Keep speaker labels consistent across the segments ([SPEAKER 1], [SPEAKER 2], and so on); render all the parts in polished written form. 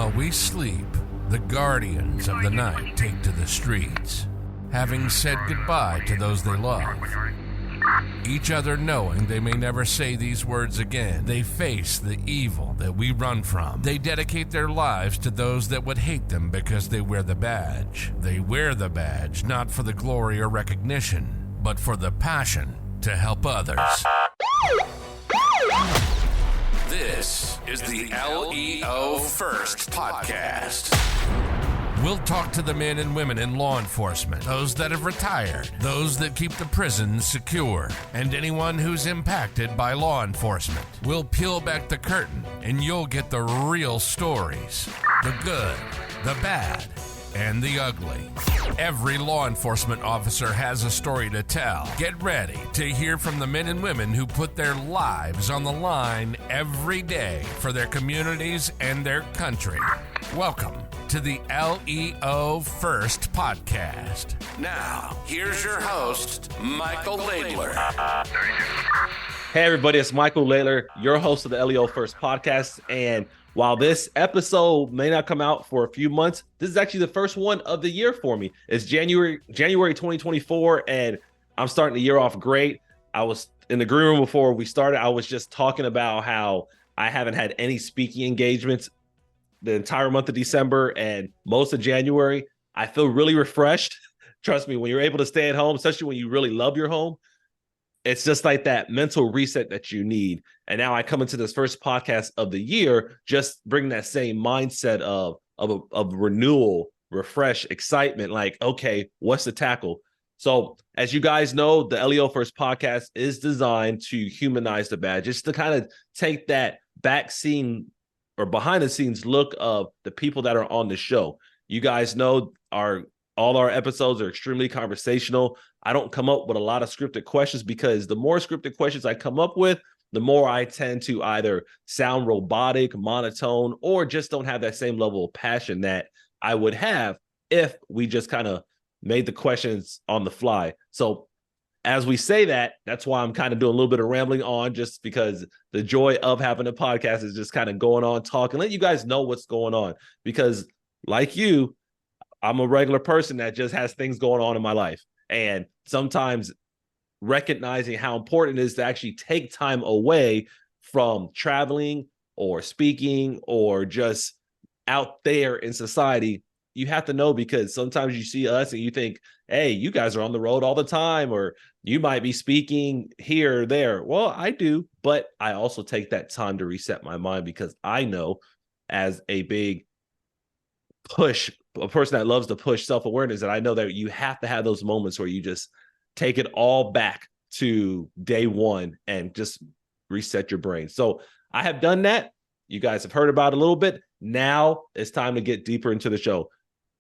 [SPEAKER 1] While we sleep, the guardians of the night take to the streets, having said goodbye to those they love. Each other knowing they may never say these words again, they face the evil that we run from. They dedicate their lives to those that would hate them because they wear the badge. They wear the badge not for the glory or recognition, but for the passion to help others. This is the LEO First Podcast. We'll talk to the men and women in law enforcement, those that have retired, those that keep the prisons secure, and anyone who's impacted by law enforcement. We'll peel back the curtain, and you'll get the real stories. The good, the bad, and the ugly. Every law enforcement officer has a story to tell. Get ready to hear from the men and women who put their lives on the line every day for their communities and their country. Welcome to the LEO First Podcast. Now, here's your host, Michael Laidler.
[SPEAKER 2] Hey everybody, it's Michael Laidler, your host of the LEO First Podcast. And while this episode may not come out for a few months, this is actually the first one of the year for me. It's January 2024, and I'm starting the year off great. I was in the green room before we started. I was just talking about how I haven't had any speaking engagements the entire month of December and most of January. I feel really refreshed. Trust me, when you're able to stay at home, especially when you really love your home, it's just like that mental reset that you need. And now I come into this first podcast of the year, just bringing that same mindset of renewal, refresh, excitement. Like, okay, what's the tackle? So as you guys know, the LEO First Podcast is designed to humanize the badge, just to kind of take that back scene or behind the scenes look of the people that are on the show. You guys know all our episodes are extremely conversational. I don't come up with a lot of scripted questions because the more scripted questions I come up with, the more I tend to either sound robotic, monotone, or just don't have that same level of passion that I would have if we just kind of made the questions on the fly. So as we say that, that's why I'm kind of doing a little bit of rambling on, just because the joy of having a podcast is just kind of going on, talking, let you guys know what's going on. Because like you, I'm a regular person that just has things going on in my life. And sometimes recognizing how important it is to actually take time away from traveling or speaking or just out there in society, you have to know, because sometimes you see us and you think, hey, you guys are on the road all the time, or you might be speaking here or there. Well, I do, but I also take that time to reset my mind, because I know, as a big push, a person that loves to push self-awareness, that I know that you have to have those moments where you just take it all back to day one and just reset your brain. So I have done that. You guys have heard about it a little bit. Now it's time to get deeper into the show.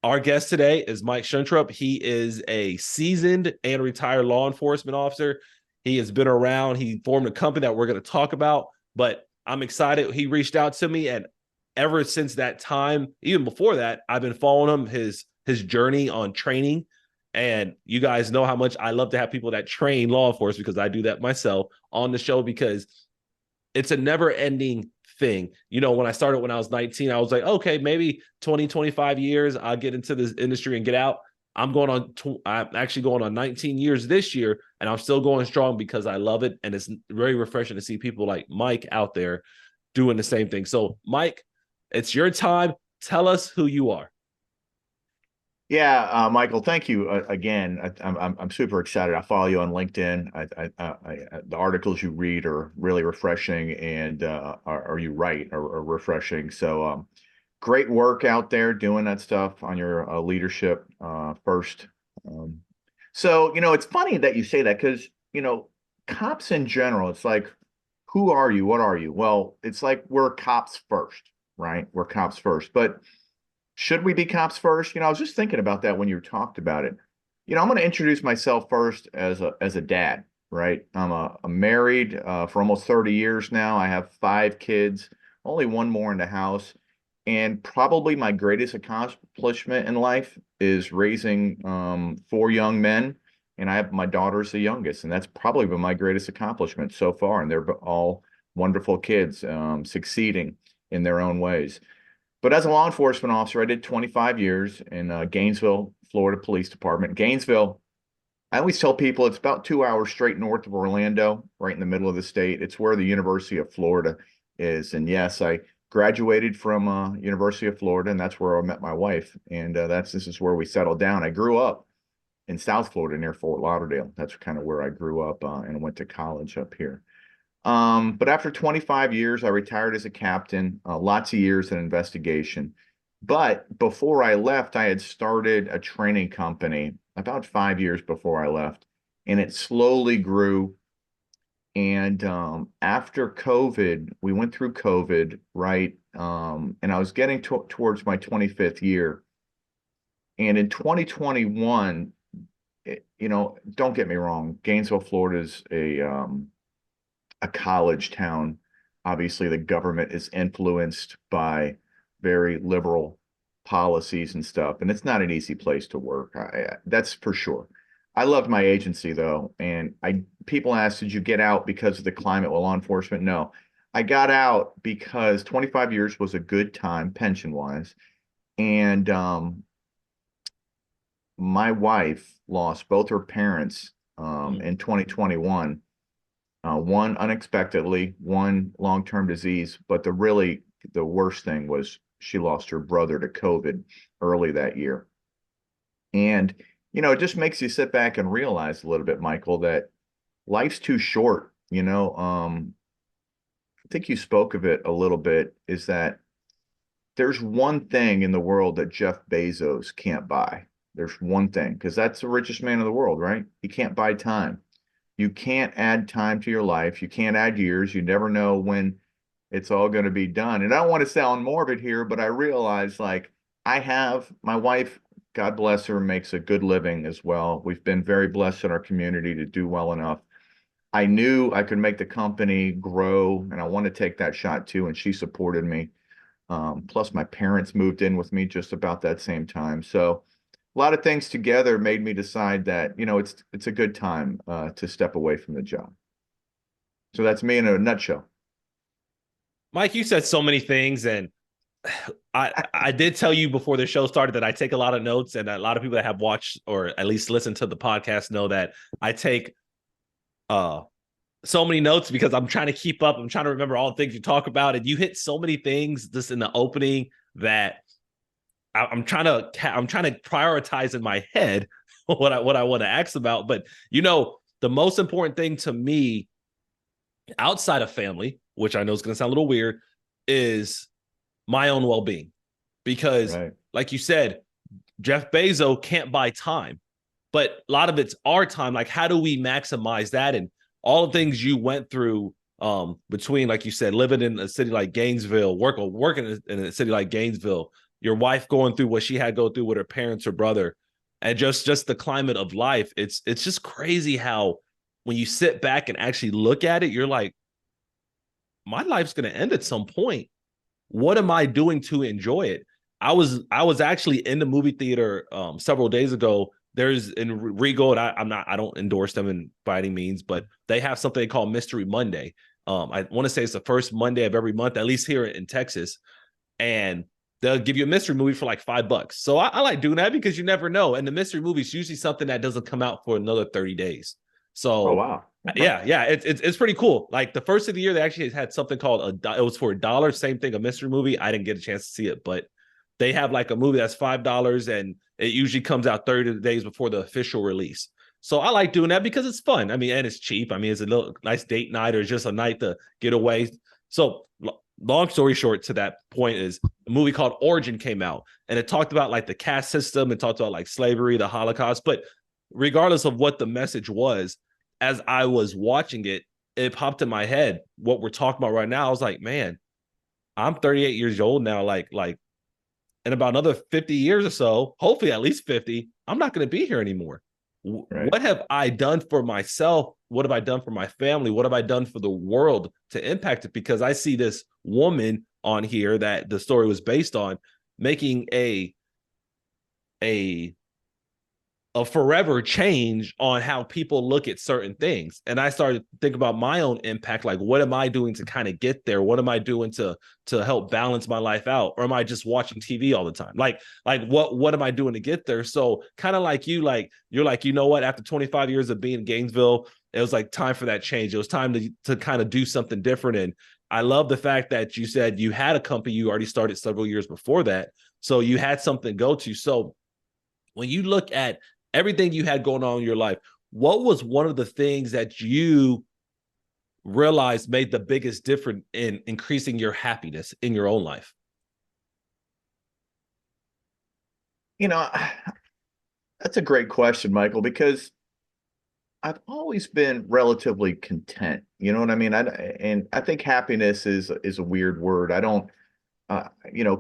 [SPEAKER 2] Our guest today is Mike Schentrup. He is a seasoned and retired law enforcement officer. He has been around. He formed a company that we're going to talk about, but I'm excited. He reached out to me, and ever since that time, even before that, I've been following him, his journey on training. And you guys know how much I love to have people that train law enforcement, because I do that myself on the show, because it's a never-ending thing. You know, when I started when I was 19, I was like, okay, maybe 20, 25 years, I'll get into this industry and get out. I'm actually going on 19 years this year, and I'm still going strong because I love it. And it's very refreshing to see people like Mike out there doing the same thing. So Mike, it's your time. Tell us who you are.
[SPEAKER 3] Yeah, Michael, thank you again. I'm super excited. I follow you on LinkedIn. The articles you read are really refreshing, and are you right? Are refreshing. So great work out there doing that stuff on your leadership first. So it's funny that you say that, because cops in general, it's like, who are you? What are you? Well, it's like we're cops first, right? We're cops first, but should we be cops first? I was just thinking about that when you talked about it. I'm going to introduce myself first as a dad, right? I'm married for almost 30 years now. I have 5 kids, only one more in the house. And probably my greatest accomplishment in life is raising 4 young men. And I have my daughter's the youngest, and that's probably been my greatest accomplishment so far. And they're all wonderful kids, succeeding in their own ways. But as a law enforcement officer, I did 25 years in Gainesville, Florida Police Department. Gainesville, I always tell people it's about 2 hours straight north of Orlando, right in the middle of the state. It's where the University of Florida is. And yes, I graduated from University of Florida, and that's where I met my wife. And this is where we settled down. I grew up in South Florida near Fort Lauderdale. That's kind of where I grew up and went to college up here. But after 25 years, I retired as a captain, lots of years in investigation. But before I left, I had started a training company about 5 years before I left, and it slowly grew. And after COVID, we went through COVID, right? And I was getting towards my 25th year. And in 2021, don't get me wrong, Gainesville, Florida is a college town. Obviously, the government is influenced by very liberal policies and stuff, and it's not an easy place to work. That's for sure. I loved my agency though, and people asked, did you get out because of the climate with law enforcement? No, I got out because 25 years was a good time pension wise, and my wife lost both her parents in 2021. One unexpectedly, one long-term disease, but the worst thing was she lost her brother to COVID early that year. And, it just makes you sit back and realize a little bit, Michael, that life's too short. I think you spoke of it a little bit, is that there's one thing in the world that Jeff Bezos can't buy. There's one thing, because that's the richest man in the world, right? He can't buy time. You can't add time to your life. You can't add years. You never know when it's all going to be done. And I don't want to sound morbid here, but I realize my wife, God bless her, makes a good living as well. We've been very blessed in our community to do well enough. I knew I could make the company grow, and I want to take that shot too. And she supported me. Plus my parents moved in with me just about that same time. So a lot of things together made me decide that, it's a good time to step away from the job. So that's me in a nutshell.
[SPEAKER 2] Mike, you said so many things, and I did tell you before the show started that I take a lot of notes, and a lot of people that have watched or at least listened to the podcast know that I take so many notes because I'm trying to keep up. I'm trying to remember all the things you talk about, and you hit so many things just in the opening that I'm trying to prioritize in my head what I want to ask about. But the most important thing to me outside of family, which I know is going to sound a little weird, is my own well-being. Because like you said, Jeff Bezos can't buy time, but a lot of it's our time. Like, how do we maximize that? And all the things you went through between, like you said, living in a city like Gainesville, working in a city like Gainesville, your wife going through what she had to go through with her parents or brother, and just the climate of life. It's just crazy how when you sit back and actually look at it, you're like, my life's going to end at some point. What am I doing to enjoy it? I was actually in the movie theater several days ago. There's in Regal, and I don't endorse them by any means, but they have something they call Mystery Monday. I want to say it's the first Monday of every month, at least here in Texas. And they'll give you a mystery movie for like $5. So I like doing that because you never know. And the mystery movie is usually something that doesn't come out for another 30 days. So,
[SPEAKER 3] oh, wow.
[SPEAKER 2] Yeah. It's pretty cool. Like the first of the year, they actually had something called it was for $1. Same thing, a mystery movie. I didn't get a chance to see it, but they have like a movie that's $5 and it usually comes out 30 days before the official release. So I like doing that because it's fun. I mean, and it's cheap. I mean, it's a little nice date night or just a night to get away. So long story short to that point is a movie called Origin came out, and it talked about like the caste system and talked about like slavery, the Holocaust. But regardless of what the message was, as I was watching it, it popped in my head what we're talking about right now. I was like, man, I'm 38 years old now. Like in about another 50 years or so, hopefully at least 50, I'm not going to be here anymore. Right. What have I done for myself? What have I done for my family? What have I done for the world to impact it? Because I see this woman on here that the story was based on making a a forever change on how people look at certain things. And I started to think about my own impact. Like, what am I doing to kind of get there? What am I doing to help balance my life out? Or am I just watching TV all the time? Like what am I doing to get there? So kind of like you, like, you're like, you know what, after 25 years of being in Gainesville, it was like time for that change. It was time to kind of do something different. And I love the fact that you said you had a company you already started several years before that. So you had something to go to. So when you look at everything you had going on in your life, what was one of the things that you realized made the biggest difference in increasing your happiness in your own life?
[SPEAKER 3] You know, that's a great question, Michael, because I've always been relatively content. You know what I mean? And I think happiness is a weird word. I don't,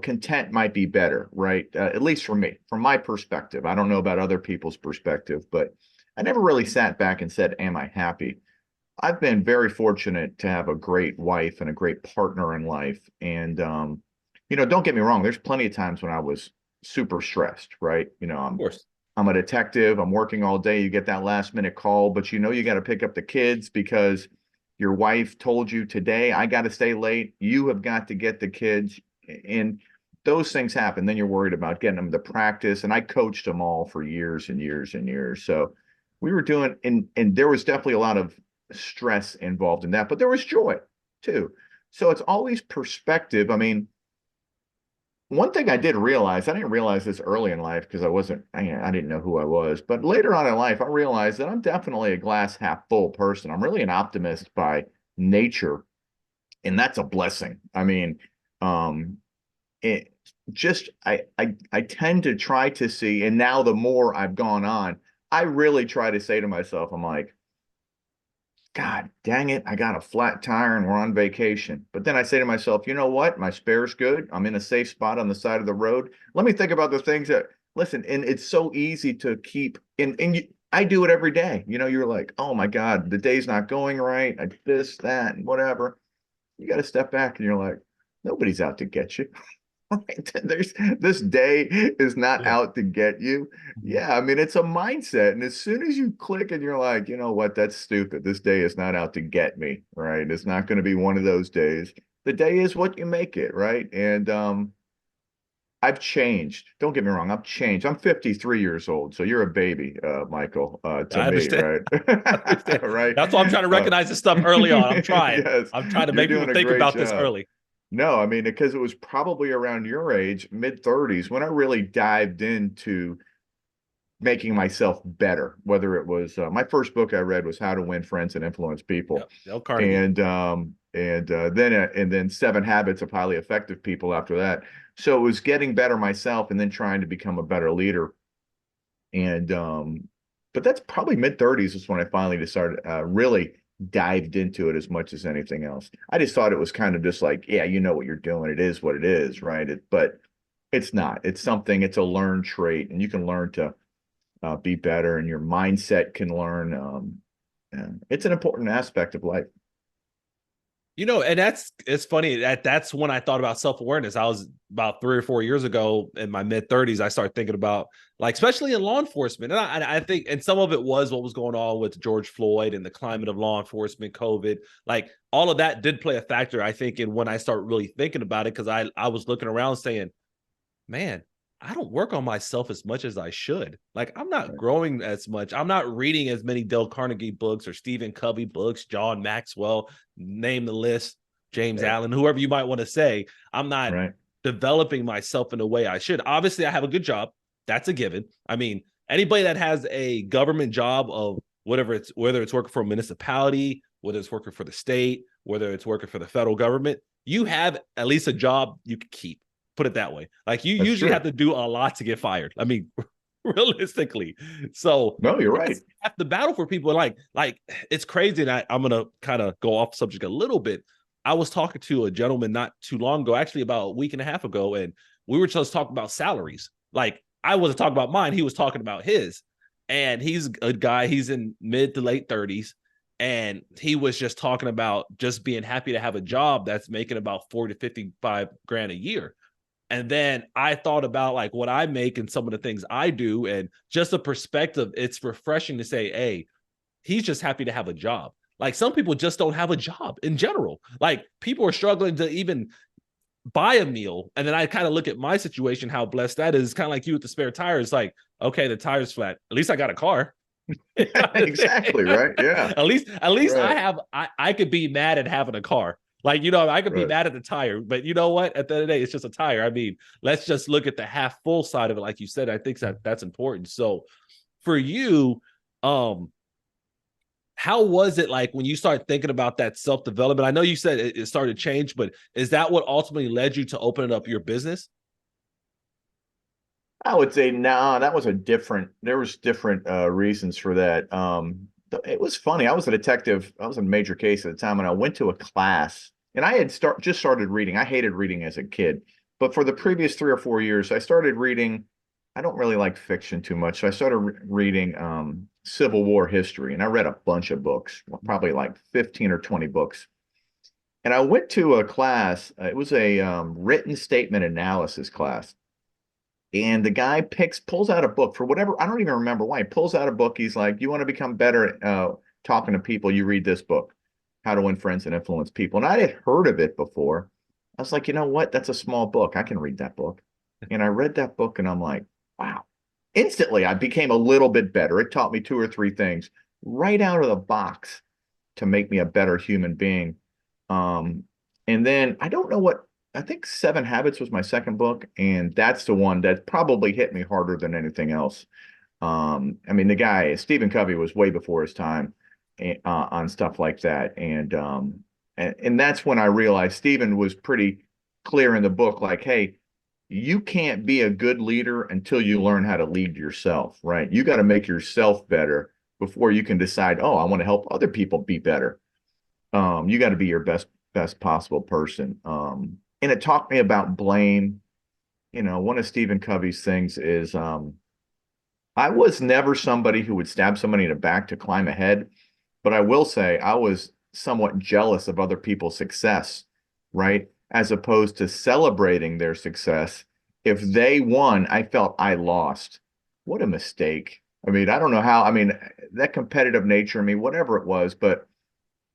[SPEAKER 3] content might be better, right? At least for me, from my perspective. I don't know about other people's perspective, but I never really sat back and said, am I happy? I've been very fortunate to have a great wife and a great partner in life. And, don't get me wrong, there's plenty of times when I was super stressed, right?
[SPEAKER 2] Of course.
[SPEAKER 3] I'm a detective. I'm working all day. You get that last minute call, but you got to pick up the kids because your wife told you today, I got to stay late. You have got to get the kids. And those things happen. Then you're worried about getting them to practice. And I coached them all for years and years and years. So we were doing, and there was definitely a lot of stress involved in that, but there was joy too. So it's always perspective. I mean, one thing I did realize, I didn't realize this early in life because I didn't know who I was, but later on in life, I realized that I'm definitely a glass half full person. I'm really an optimist by nature, and that's a blessing. I mean, it just, I tend to try to see, and now the more I've gone on, I really try to say to myself, I'm like, God dang it, I got a flat tire and we're on vacation. But then I say to myself, you know what? My spare's good. I'm in a safe spot on the side of the road. Let me think about the things that, listen, and it's so easy to keep, I do it every day. You're like, oh my God, the day's not going right. This, that, and whatever. You got to step back and you're like, nobody's out to get you. This day is not out to get you. Yeah, I mean, it's a mindset. And as soon as you click and you're like, you know what, that's stupid. This day is not out to get me, right? It's not going to be one of those days. The day is what you make it, right? And I've changed. Don't get me wrong, I've changed. I'm 53 years old, so you're a baby, Michael, to
[SPEAKER 2] I
[SPEAKER 3] me,
[SPEAKER 2] understand.
[SPEAKER 3] right?
[SPEAKER 2] I understand.
[SPEAKER 3] Right.
[SPEAKER 2] That's why I'm trying to recognize this stuff early on. I'm trying.
[SPEAKER 3] Yes,
[SPEAKER 2] I'm trying to
[SPEAKER 3] you're
[SPEAKER 2] make
[SPEAKER 3] doing
[SPEAKER 2] people
[SPEAKER 3] a
[SPEAKER 2] think
[SPEAKER 3] great
[SPEAKER 2] about this
[SPEAKER 3] job.
[SPEAKER 2] early.
[SPEAKER 3] No, I mean, because it was probably around your age, mid-30s, when I really dived into making myself better. Whether it was my first book I read was How to Win Friends and Influence People,
[SPEAKER 2] Yep. Dale Carnegie.
[SPEAKER 3] and then 7 Habits of Highly Effective People after that. So it was getting better myself and then trying to become a better leader. And but that's probably mid-30s is when I finally decided really dived into it as much as anything else. I just thought it was kind of just like, yeah, you know what you're doing. It is what it is, right? But it's not. It's something, it's a learned trait, and you can learn to be better, and your mindset can learn. And it's an important aspect of life.
[SPEAKER 2] And it's funny that's when I thought about self-awareness. I was about 3 or 4 years ago in my mid-30s. I started thinking about, like, especially in law enforcement. And I think, and some of it was what was going on with George Floyd and the climate of law enforcement, COVID, like all of that did play a factor, I think, in when I started really thinking about it. Cause I was looking around saying, man, I don't work on myself as much as I should. Like, I'm not growing as much. I'm not reading as many Dale Carnegie books or Stephen Covey books, John Maxwell, name the list, James Allen, whoever you might want to say. I'm not developing myself in the way I should. Obviously, I have a good job. That's a given. I mean, anybody that has a government job of whether it's working for a municipality, whether it's working for the state, whether it's working for the federal government, you have at least a job you can keep. Put it that way. Like, you
[SPEAKER 3] That's
[SPEAKER 2] usually
[SPEAKER 3] true.
[SPEAKER 2] have to do a lot to get fired. I mean, realistically. So
[SPEAKER 3] no, you're right.
[SPEAKER 2] The battle for people, like it's crazy. And I'm going to kind of go off subject a little bit. I was talking to a gentleman not too long ago, actually about a week and a half ago, and we were just talking about salaries. Like, I wasn't talking about mine. He was talking about his. And he's a guy, he's in mid to late 30s. And he was just talking about just being happy to have a job that's making about 40 to 55 grand a year. And then I thought about like what I make and some of the things I do, and just a perspective. It's refreshing to say, hey, he's just happy to have a job. Like some people just don't have a job in general. Like people are struggling to even buy a meal. And then I kind of look at my situation, how blessed that is. Kind of like you with the spare tire. It's like, okay, the tire's flat. At least I got a car.
[SPEAKER 3] Exactly, right? Yeah.
[SPEAKER 2] At least
[SPEAKER 3] Right.
[SPEAKER 2] I could be mad at having a car. Like, I could be
[SPEAKER 3] Right.
[SPEAKER 2] mad at the tire, but you know what? At the end of the day, it's just a tire. I mean, let's just look at the half full side of it. Like you said, I think that's important. So for you, how was it like when you started thinking about that self-development? I know you said it started to change, but is that what ultimately led you to opening up your business?
[SPEAKER 3] I would say no, that was there was different reasons for that. It was funny. I was a detective. I was in a major case at the time, and I went to a class, and I had just started reading. I hated reading as a kid, but for the previous 3 or 4 years, I started reading. I don't really like fiction too much, so I started reading Civil War history, and I read a bunch of books, probably like 15 or 20 books. And I went to a class. It was a written statement analysis class, and the guy pulls out a book for whatever, I don't even remember why. He pulls out a book. He's like, you want to become better talking to people, you read this book, How to Win Friends and Influence People. And I had heard of it before. I was like, you know what? That's a small book. I can read that book. And I read that book and I'm like, wow. Instantly, I became a little bit better. It taught me 2 or 3 things right out of the box to make me a better human being. Um, and then I don't know what, I think Seven Habits was my second book, and that's the one that probably hit me harder than anything else. I mean, the guy, Stephen Covey, was way before his time on stuff like that. And that's when I realized Stephen was pretty clear in the book, like, hey, you can't be a good leader until you learn how to lead yourself, right? You got to make yourself better before you can decide, oh, I want to help other people be better. You got to be your best possible person. And it taught me about blame. One of Stephen Covey's things is I was never somebody who would stab somebody in the back to climb ahead, but I will say I was somewhat jealous of other people's success, right? As opposed to celebrating their success. If they won, I felt I lost. What a mistake. I mean, I don't know how, I mean, that competitive nature, I mean, whatever it was, but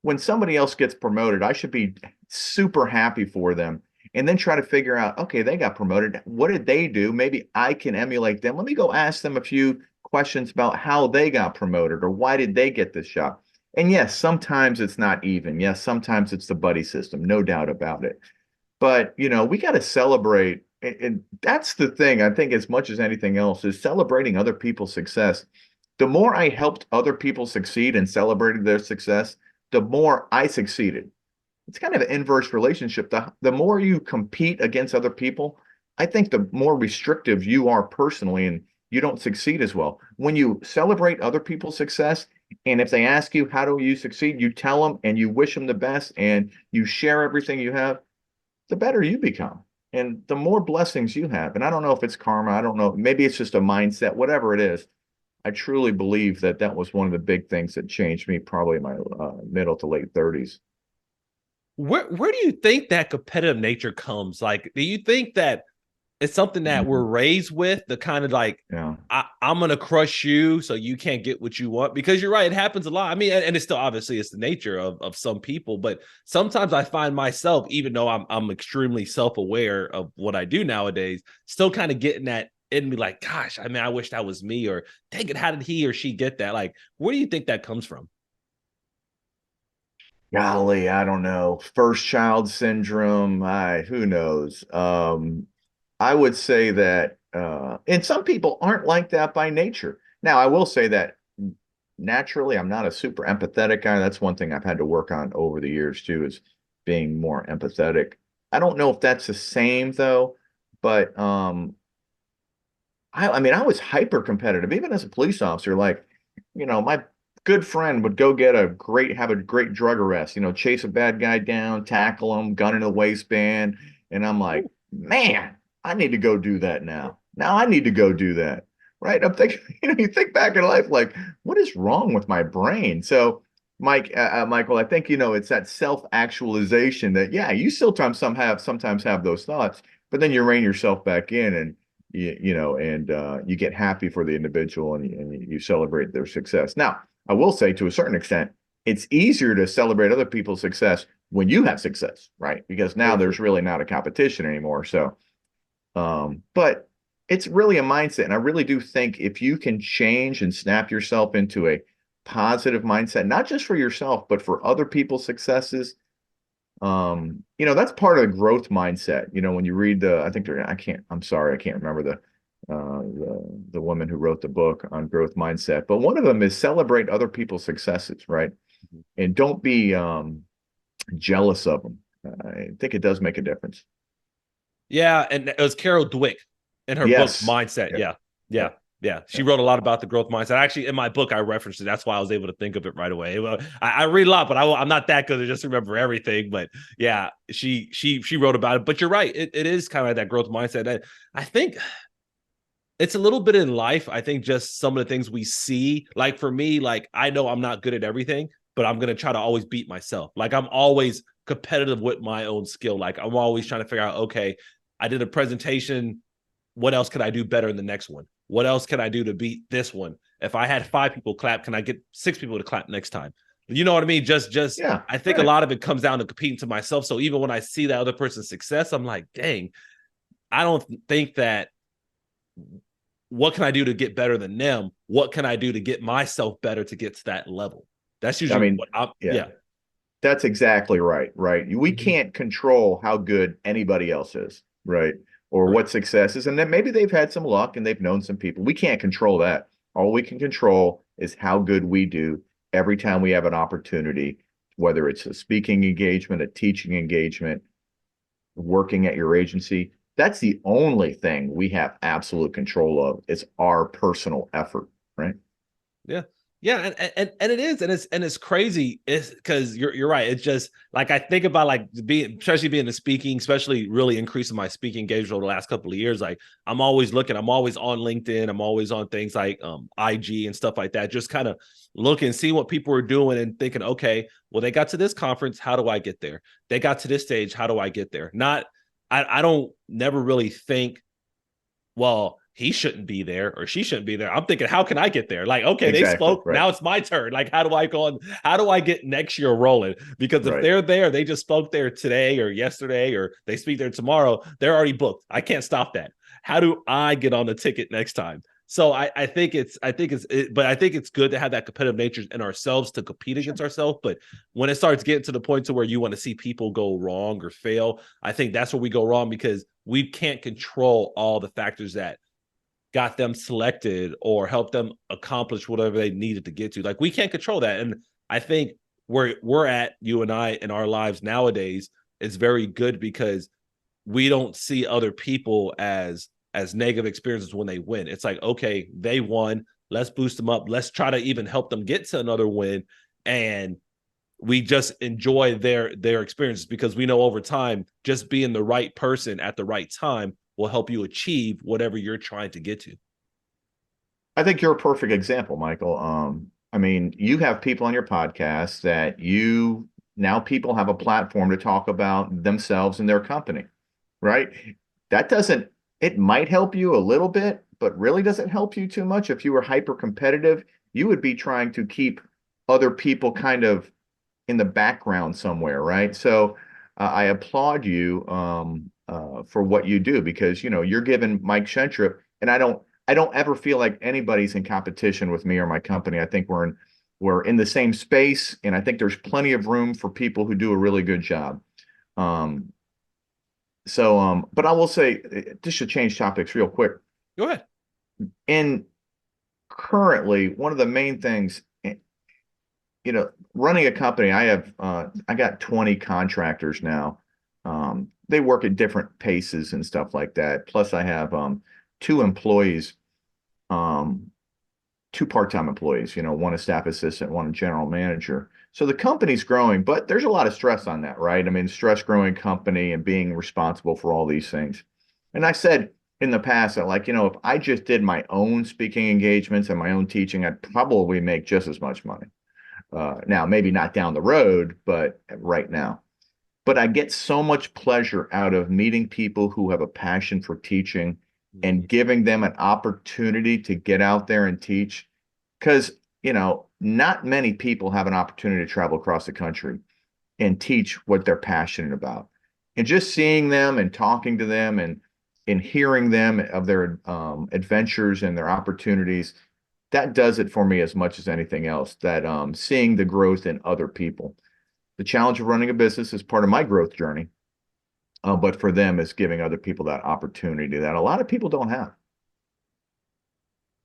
[SPEAKER 3] when somebody else gets promoted, I should be super happy for them and then try to figure out, okay, they got promoted. What did they do? Maybe I can emulate them. Let me go ask them a few questions about how they got promoted or why did they get this job? And yes, sometimes it's not even. Yes, sometimes it's the buddy system, no doubt about it. But, we got to celebrate. And that's the thing, I think, as much as anything else, is celebrating other people's success. The more I helped other people succeed and celebrated their success, the more I succeeded. It's kind of an inverse relationship. The more you compete against other people, I think the more restrictive you are personally and you don't succeed as well. When you celebrate other people's success, and if they ask you, how do you succeed? You tell them and you wish them the best and you share everything you have, the better you become and the more blessings you have. And I don't know if it's karma. I don't know. Maybe it's just a mindset, whatever it is. I truly believe that was one of the big things that changed me probably in my middle to late 30s.
[SPEAKER 2] Where do you think that competitive nature comes? Like, do you think that it's something that we're
[SPEAKER 3] Mhm.
[SPEAKER 2] raised with, the kind of like,
[SPEAKER 3] Yeah.
[SPEAKER 2] I'm gonna crush you so you can't get what you want? Because you're right, it happens a lot. I mean, and it's still obviously it's the nature of some people, but sometimes I find myself, even though I'm extremely self-aware of what I do nowadays, still kind of getting that in me, like, gosh, I mean, I wish that was me, or dang it, how did he or she get that? Like, where do you think that comes from?
[SPEAKER 3] Golly, I don't know. First child syndrome. Who knows? I would say that, and some people aren't like that by nature. Now, I will say that naturally, I'm not a super empathetic guy. That's one thing I've had to work on over the years too, is being more empathetic. I don't know if that's the same though, but I mean, I was hyper competitive, even as a police officer. Like, my good friend would go have a great drug arrest, chase a bad guy down, tackle him, gun in the waistband. And I'm like, man, I need to go do that now. Now I need to go do that. Right. I'm thinking, you think back in life, like, what is wrong with my brain? So, Michael, I think, it's that self-actualization that, yeah, you still sometimes have those thoughts, but then you rein yourself back in, and you get happy for the individual, and you celebrate their success. Now, I will say, to a certain extent, it's easier to celebrate other people's success when you have success, right? Because now there's really not a competition anymore. So, but it's really a mindset. And I really do think if you can change and snap yourself into a positive mindset, not just for yourself, but for other people's successes, that's part of the growth mindset. When you read I'm sorry, I can't remember the woman who wrote the book on growth mindset, but one of them is celebrate other people's successes, right? And don't be jealous of them. I think it does make a difference.
[SPEAKER 2] Yeah, and it was Carol Dweck in her book Mindset. Yeah. She wrote a lot about the growth mindset. Actually, in my book, I referenced it. That's why I was able to think of it right away. Well, I read a lot, but I'm not that good to just remember everything. But yeah, she wrote about it. But you're right. It is kind of like that growth mindset. I think it's a little bit in life. I think just some of the things we see, like for me, like I know I'm not good at everything, but I'm going to try to always beat myself. Like I'm always competitive with my own skill. Like I'm always trying to figure out, okay, I did a presentation. What else could I do better in the next one? What else can I do to beat this one? If I had 5 people clap, can I get 6 people to clap next time? You know what I mean? I think a lot of it comes down to competing to myself. So even when I see that other person's success, I'm like, dang, I don't think that what can I do to get better than them? What can I do to get myself better to get to that level? That's usually
[SPEAKER 3] That's exactly right. Right. We can't control how good anybody else is, right? Or what success is. And then maybe they've had some luck and they've known some people. We can't control that. All we can control is how good we do every time we have an opportunity, whether it's a speaking engagement, a teaching engagement, working at your agency. That's the only thing we have absolute control of. It's our personal effort, right?
[SPEAKER 2] Yeah. Yeah, and it is, and it's crazy. It's because you're right. It's just like I think about like especially being the speaking, especially really increasing my speaking engagement over the last couple of years. Like I'm always looking, I'm always on LinkedIn, I'm always on things like IG and stuff like that. Just kind of looking, seeing what people are doing, and thinking, okay, well they got to this conference, how do I get there? They got to this stage, how do I get there? I don't never really think, well, he shouldn't be there or she shouldn't be there. I'm thinking, how can I get there? Like, okay, they spoke. Right. Now it's my turn. Like, how do I go on? How do I get next year rolling? Because if they're there, they just spoke there today or yesterday, or they speak there tomorrow, they're already booked. I can't stop that. How do I get on the ticket next time? So I think it's good to have that competitive nature in ourselves to compete against ourselves. But when it starts getting to the point to where you want to see people go wrong or fail, I think that's where we go wrong, because we can't control all the factors that got them selected or help them accomplish whatever they needed to get to. Like we can't control that. And I think where we're at, you and I, in our lives nowadays, is very good because we don't see other people as negative experiences when they win. It's like, okay, they won. Let's boost them up. Let's try to even help them get to another win. And we just enjoy their experiences, because we know over time, just being the right person at the right time will help you achieve whatever you're trying to get to.
[SPEAKER 3] I think you're a perfect example, Michael. I mean, you have people on your podcast that now people have a platform to talk about themselves and their company, right? It might help you a little bit, but really doesn't help you too much. If you were hyper competitive, you would be trying to keep other people kind of in the background somewhere, right? So I applaud you for what you do, because you're giving Mike Schentrup, and I don't ever feel like anybody's in competition with me or my company. I think we're in the same space, and I think there's plenty of room for people who do a really good job. But I will say, just to change topics real quick.
[SPEAKER 2] Go ahead.
[SPEAKER 3] And currently, one of the main things, running a company, I got 20 contractors now. They work at different paces and stuff like that. Plus I have 2 employees, 2 part-time employees, one a staff assistant, one a general manager. So the company's growing, but there's a lot of stress on that, right? I mean, stress growing company and being responsible for all these things. And I said in the past that, like, if I just did my own speaking engagements and my own teaching, I'd probably make just as much money. Now, maybe not down the road, but right now. but I get so much pleasure out of meeting people who have a passion for teaching and giving them an opportunity to get out there and teach. Because, not many people have an opportunity to travel across the country and teach what they're passionate about. And just seeing them and talking to them and hearing them of their adventures and their opportunities, that does it for me as much as anything else. That seeing the growth in other people. The challenge of running a business is part of my growth journey, but for them, it's giving other people that opportunity that a lot of people don't have.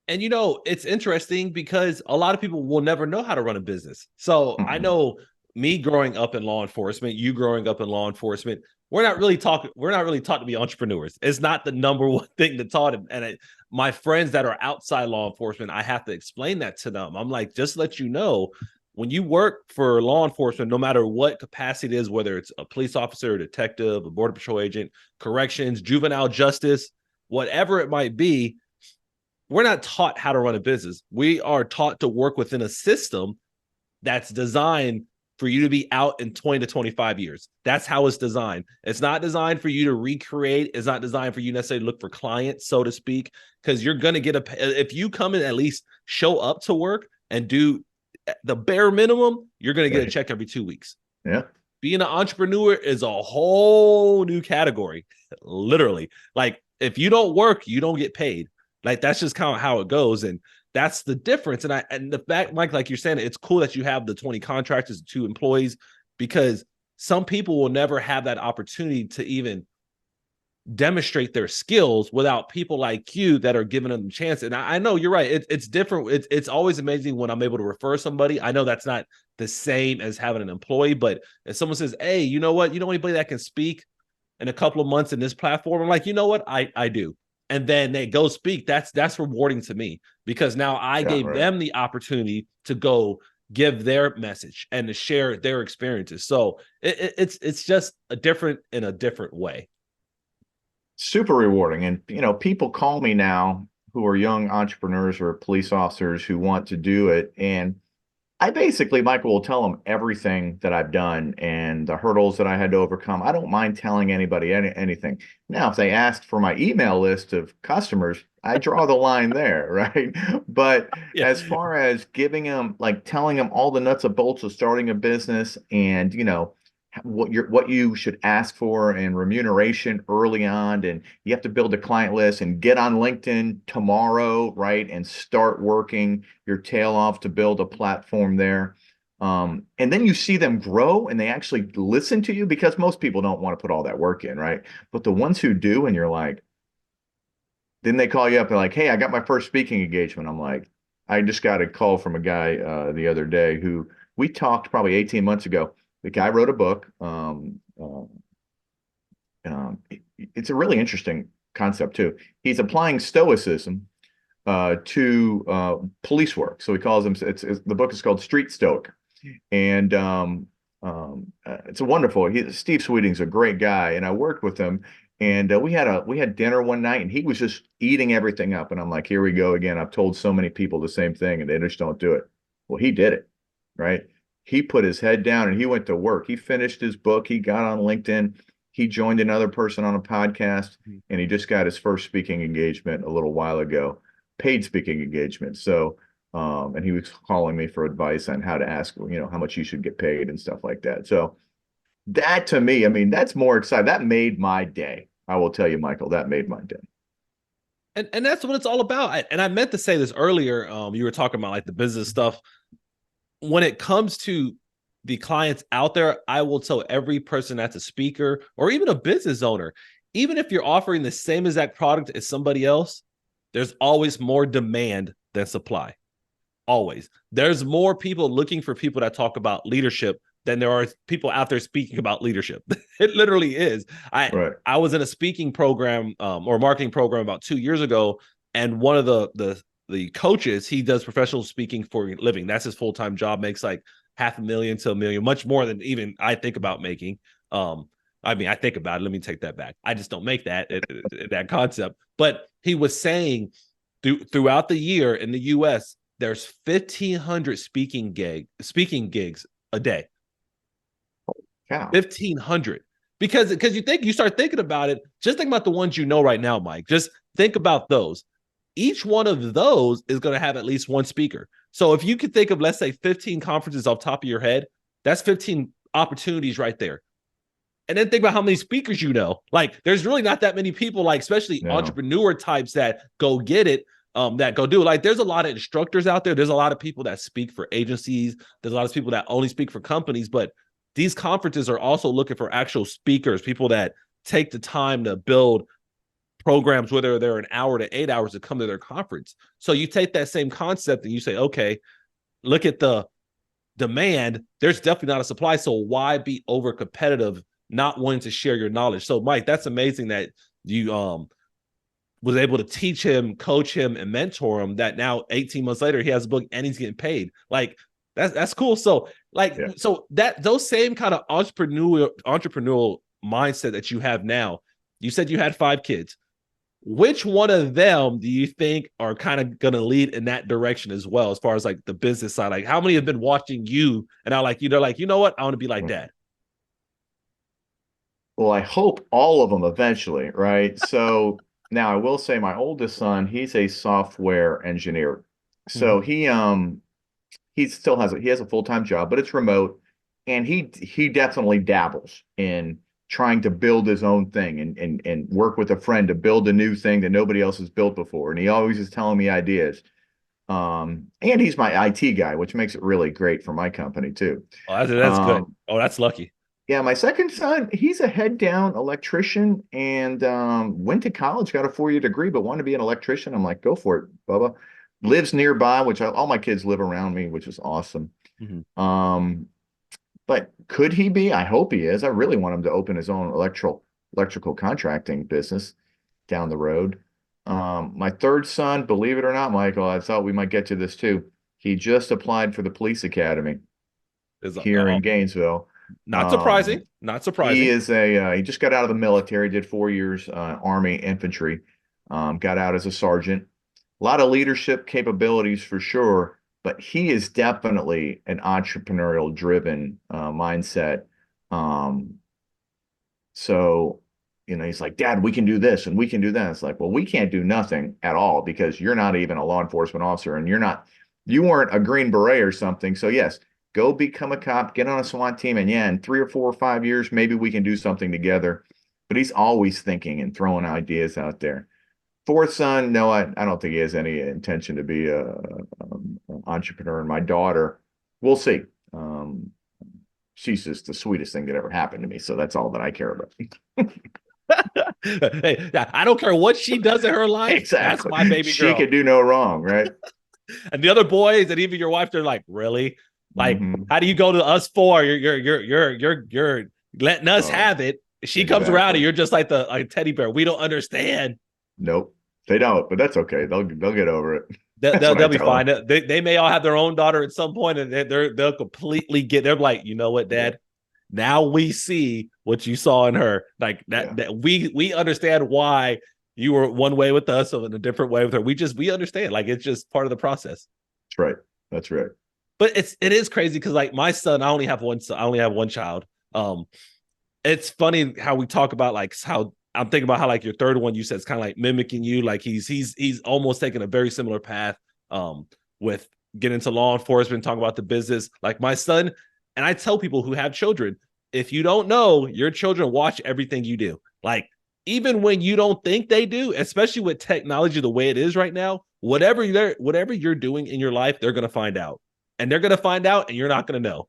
[SPEAKER 2] And it's interesting because a lot of people will never know how to run a business. So I know me growing up in law enforcement, you growing up in law enforcement, we're not really taught to be entrepreneurs. It's not the number one thing to taught them. And my friends that are outside law enforcement, I have to explain that to them. I'm like, just let you know, when you work for law enforcement, no matter what capacity it is, whether it's a police officer, a detective, a border patrol agent, corrections, juvenile justice, whatever it might be, we're not taught how to run a business. We are taught to work within a system that's designed for you to be out in 20 to 25 years. That's how it's designed. It's not designed for you to recreate. It's not designed for you necessarily to look for clients, so to speak, because you're going to get if you come and at least show up to work and do the bare minimum, you're going to get a check every 2 weeks.
[SPEAKER 3] Yeah.
[SPEAKER 2] Being an entrepreneur is a whole new category, literally. Like, if you don't work, you don't get paid. Like, that's just kind of how it goes. And that's the difference. And the fact, Mike, like you're saying, it's cool that you have the 20 contractors, 2 employees, because some people will never have that opportunity to even demonstrate their skills without people like you that are giving them a chance. And I know you're right. It's different. It's always amazing when I'm able to refer somebody. I know that's not the same as having an employee, but if someone says, hey, you know what? You know anybody that can speak in a couple of months in this platform? I'm like, you know what? I do. And then they go speak. That's rewarding to me, because now I gave them the opportunity to go give their message and to share their experiences. So it's just in a different way.
[SPEAKER 3] Super rewarding. And, people call me now who are young entrepreneurs or police officers who want to do it. And I basically, Michael, will tell them everything that I've done and the hurdles that I had to overcome. I don't mind telling anybody anything. Now, if they asked for my email list of customers, I draw the line there, right? But as far as giving them, like telling them all the nuts and bolts of starting a business and, what you should ask for and remuneration early on, and you have to build a client list and get on LinkedIn tomorrow, right? And start working your tail off to build a platform there. And then you see them grow and they actually listen to you, because most people don't want to put all that work in, right? But the ones who do, and you're like, then they call you up and like, hey, I got my first speaking engagement. I'm like, I just got a call from a guy the other day who we talked probably 18 months ago. The guy wrote a book. It's a really interesting concept too. He's applying stoicism to police work. So he calls him. The book is called Street Stoic, and it's a wonderful. Steve Sweeting's a great guy, and I worked with him. And we had dinner one night, and he was just eating everything up. And I'm like, here we go again. I've told so many people the same thing, and they just don't do it. Well, he did it, right? He put his head down and he went to work. He finished his book. He got on LinkedIn. He joined another person on a podcast, and he just got his first speaking engagement a little while ago, paid speaking engagement. So, and he was calling me for advice on how to ask, how much you should get paid and stuff like that. So that, to me, I mean, that's more exciting. That made my day. I will tell you, Michael, that made my day.
[SPEAKER 2] And that's what it's all about. And I meant to say this earlier. You were talking about like the business stuff. When it comes to the clients out there, I will tell every person that's a speaker or even a business owner, even if you're offering the same exact product as somebody else, there's always more demand than supply. Always. There's more people looking for people that talk about leadership than there are people out there speaking about leadership. It literally is. I was in a speaking program or marketing program about 2 years ago, and one of the coaches, he does professional speaking for a living. That's his full-time job, makes like $500,000 to $1 million, much more than even I think about making. I think about it. Let me take that back. I just don't make that concept. But he was saying throughout the year in the US, there's 1,500 speaking gigs a day.
[SPEAKER 3] cow.
[SPEAKER 2] 1,500. Because you start thinking about it, just think about the ones you know right now, Mike. Just think about those. Each one of those is going to have at least one speaker. So if you could think of, let's say, 15 conferences off the top of your head, that's 15 opportunities right there. And then think about how many speakers you know. Like, there's really not that many people, like, especially entrepreneur types that go get it, that go do it. Like, there's a lot of instructors out there. There's a lot of people that speak for agencies. There's a lot of people that only speak for companies. But these conferences are also looking for actual speakers, people that take the time to build programs, whether they're an hour to 8 hours to come to their conference. So you take that same concept and you say, okay, look at the demand. There's definitely not a supply. So why be over competitive, not wanting to share your knowledge? So Mike, that's amazing that you was able to teach him, coach him, and mentor him, that now 18 months later, he has a book and he's getting paid. Like, that's cool. So so that those same kind of entrepreneurial mindset that you have now, you said you had 5 kids. Which one of them do you think are kind of going to lead in that direction as well, as far as like the business side? Like, how many have been watching you and are like, you know what? I want to be like Dad.
[SPEAKER 3] Well, I hope all of them eventually, right? So now I will say my oldest son, he's a software engineer. So he still has a full-time job, but it's remote, and he definitely dabbles in trying to build his own thing and work with a friend to build a new thing that nobody else has built before. And he always is telling me ideas. And he's my IT guy, which makes it really great for my company too.
[SPEAKER 2] Oh, that's good. Oh, that's lucky.
[SPEAKER 3] Yeah, my second son, he's a head down electrician and went to college, got a 4-year degree, but wanted to be an electrician. I'm like, go for it, Bubba. Lives nearby, which all my kids live around me, which is awesome. But could he be? I hope he is. I really want him to open his own electrical contracting business down the road. My third son, believe it or not, Michael, I thought we might get to this too. He just applied for the police academy here in Gainesville.
[SPEAKER 2] Not surprising. Not surprising.
[SPEAKER 3] He is he just got out of the military, did 4 years Army infantry, got out as a sergeant. A lot of leadership capabilities for sure, but he is definitely an entrepreneurial driven mindset. So, he's like, Dad, we can do this and we can do that. It's like, well, we can't do nothing at all because you're not even a law enforcement officer and you weren't a Green Beret or something. So yes, go become a cop, get on a SWAT team. And in 3 or 4 or 5 years, maybe we can do something together. But he's always thinking and throwing ideas out there. Fourth son, no, I don't think he has any intention to be an entrepreneur. And my daughter, we'll see. She's just the sweetest thing that ever happened to me. So that's all that I care about.
[SPEAKER 2] Hey, I don't care what she does in her life.
[SPEAKER 3] Exactly.
[SPEAKER 2] That's my baby girl.
[SPEAKER 3] She could do no wrong, right?
[SPEAKER 2] And the other boys and even your wife, they're like, really? Like, how do you go to us 4? You're letting us have it. She comes around and you're just like a teddy bear. We don't understand.
[SPEAKER 3] Nope. They don't, but that's okay. They'll get over it.
[SPEAKER 2] They'll be fine. They may all have their own daughter at some point, and they'll completely they're like, you know what, Dad? Now we see what you saw in her. Like that we understand why you were one way with us or in a different way with her. We understand. Like, it's just part of the process.
[SPEAKER 3] That's right. That's right.
[SPEAKER 2] But it is crazy because, like, my son, I only have one child. It's funny how we talk about, like, how I'm thinking about how, like, your third one, you said, it's kind of like mimicking you. Like, he's almost taking a very similar path with getting into law enforcement, talking about the business. Like my son, and I tell people who have children, if you don't know, your children watch everything you do. Like, even when you don't think they do, especially with technology the way it is right now, whatever you're doing in your life, they're going to find out. And they're going to find out, and you're not going to know.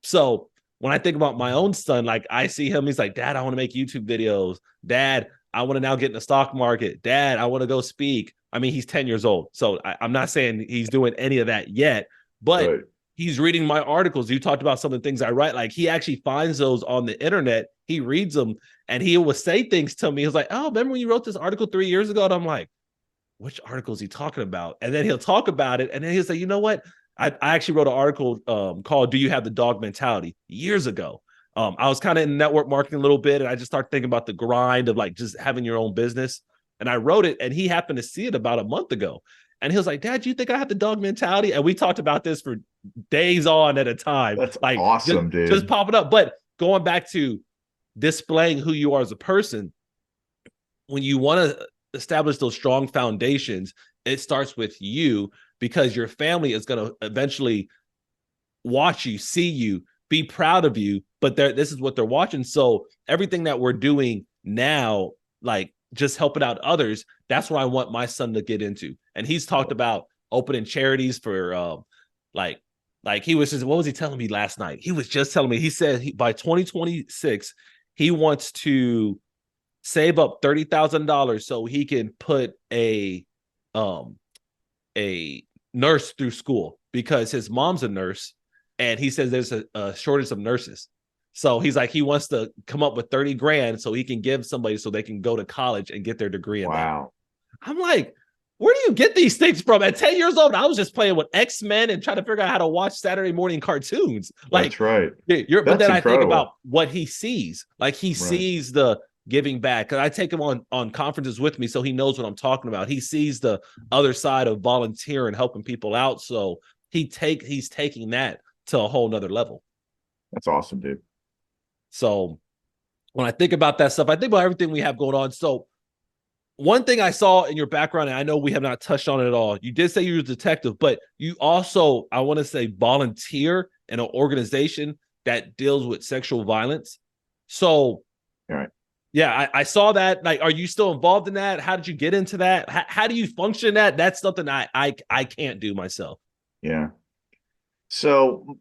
[SPEAKER 2] So when I think about my own son, like, I see him, he's like, Dad, I want to make YouTube videos. Dad, I want to now get in the stock market. Dad, I want to go speak. I mean, he's 10 years old. So I'm not saying he's doing any of that yet, but he's reading my articles. You talked about some of the things I write. Like, he actually finds those on the internet. He reads them, and he will say things to me. He was like, oh, remember when you wrote this article 3 years ago? And I'm like, which article is he talking about? And then he'll talk about it. And then he'll say, you know what? I actually wrote an article called Do You Have the Dog Mentality years ago. I was kind of in network marketing a little bit, and I just started thinking about the grind of, like, just having your own business. And I wrote it, and he happened to see it about a month ago. And he was like, Dad, do you think I have the dog mentality? And we talked about this for days on at a time.
[SPEAKER 3] That's
[SPEAKER 2] like
[SPEAKER 3] awesome, dude.
[SPEAKER 2] Just popping up. But going back to displaying who you are as a person, when you want to establish those strong foundations, it starts with you, because your family is going to eventually watch you, see you, be proud of you, but this is what they're watching. So everything that we're doing now, like just helping out others, that's what I want my son to get into. And he's talked about opening charities for like he was just, what was he telling me last night? He was just telling me, he said by 2026 he wants to save up $30,000 so he can put a nurse through school, because his mom's a nurse and he says there's a shortage of nurses. So he's like, he wants to come up with 30 grand so he can give somebody so they can go to college and get their degree in
[SPEAKER 3] Wow.
[SPEAKER 2] that. I'm like, where do you get these things from? At 10 years old, I was just playing with X-Men and trying to figure out how to watch Saturday morning cartoons. Like,
[SPEAKER 3] that's right.
[SPEAKER 2] But then
[SPEAKER 3] incredible.
[SPEAKER 2] I think about what he sees. Like, he sees the giving back. I take him on conferences with me, so he knows what I'm talking about. He sees the other side of volunteering, helping people out. So he's taking that to a whole nother level.
[SPEAKER 3] That's awesome, dude.
[SPEAKER 2] So when I think about that stuff, I think about everything we have going on. So one thing I saw in your background, and I know we have not touched on it at all, you did say you were a detective, but you also, I want to say, volunteer in an organization that deals with sexual violence. So,
[SPEAKER 3] all right.
[SPEAKER 2] Yeah, I saw that. Like, are you still involved in that? How did you get into that? How do you function in that? That's something I can't do myself.
[SPEAKER 3] Yeah. So,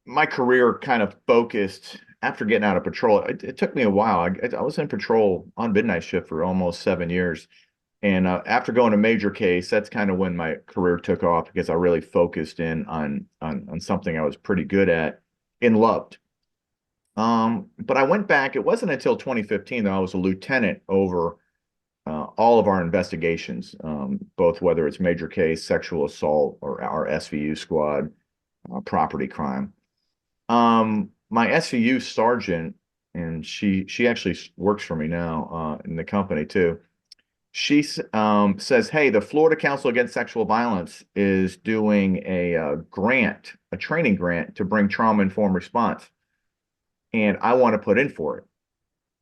[SPEAKER 3] my career kind of focused after getting out of patrol. It took me a while. I was in patrol on midnight shift for almost 7 years. And after going to major case, that's kind of when my career took off, because I really focused in on something I was pretty good at and loved. But I went back. It wasn't until 2015 that I was a lieutenant over all of our investigations, both whether it's major case, sexual assault, or our SVU squad, property crime. My SVU sergeant, and she actually works for me now in the company too. She says, "Hey, the Florida Council Against Sexual Violence is doing a grant, a training grant to bring trauma-informed response, and I want to put in for it."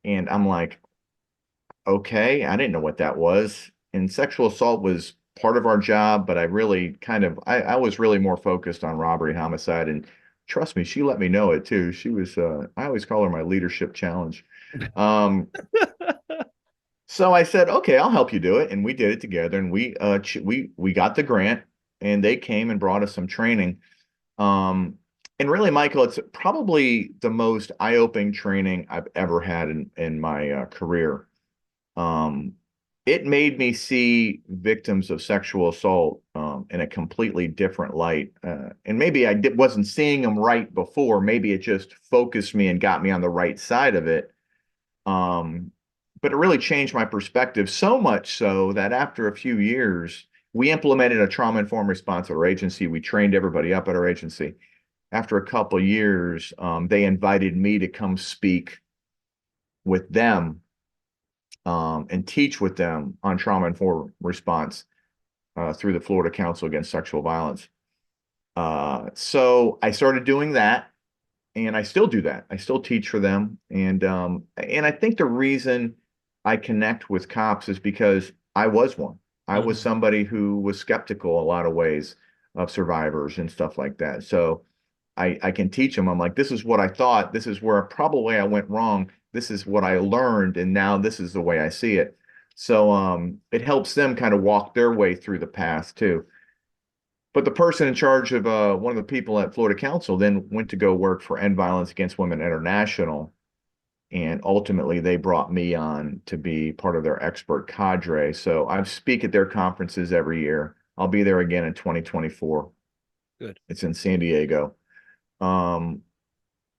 [SPEAKER 3] And I'm like, okay, I didn't know what that was. And sexual assault was part of our job, but I really I was really more focused on robbery, homicide, and trust me, she let me know it too. She was, I always call her my leadership challenge. So I said, okay, I'll help you do it. And we did it together, and we got the grant, and they came and brought us some training. And really, Michael, it's probably the most eye-opening training I've ever had in my career. It made me see victims of sexual assault in a completely different light. And maybe wasn't seeing them right before. Maybe it just focused me and got me on the right side of it. But it really changed my perspective, so much so that after a few years, we implemented a trauma-informed response at our agency. We trained everybody up at our agency. After a couple of years, they invited me to come speak with them and teach with them on trauma-informed response through the Florida Council Against Sexual Violence. So I started doing that, and I still do that. I still teach for them. And I think the reason I connect with cops is because I was one. I was somebody who was skeptical a lot of ways of survivors and stuff like that. So I can teach them. I'm like, this is what I thought. This is where probably I went wrong. This is what I learned, and now this is the way I see it. So it helps them kind of walk their way through the path too. But the person in charge of one of the people at Florida Council then went to go work for End Violence Against Women International. And ultimately, they brought me on to be part of their expert cadre. So I speak at their conferences every year. I'll be there again in 2024.
[SPEAKER 2] Good.
[SPEAKER 3] It's in San Diego.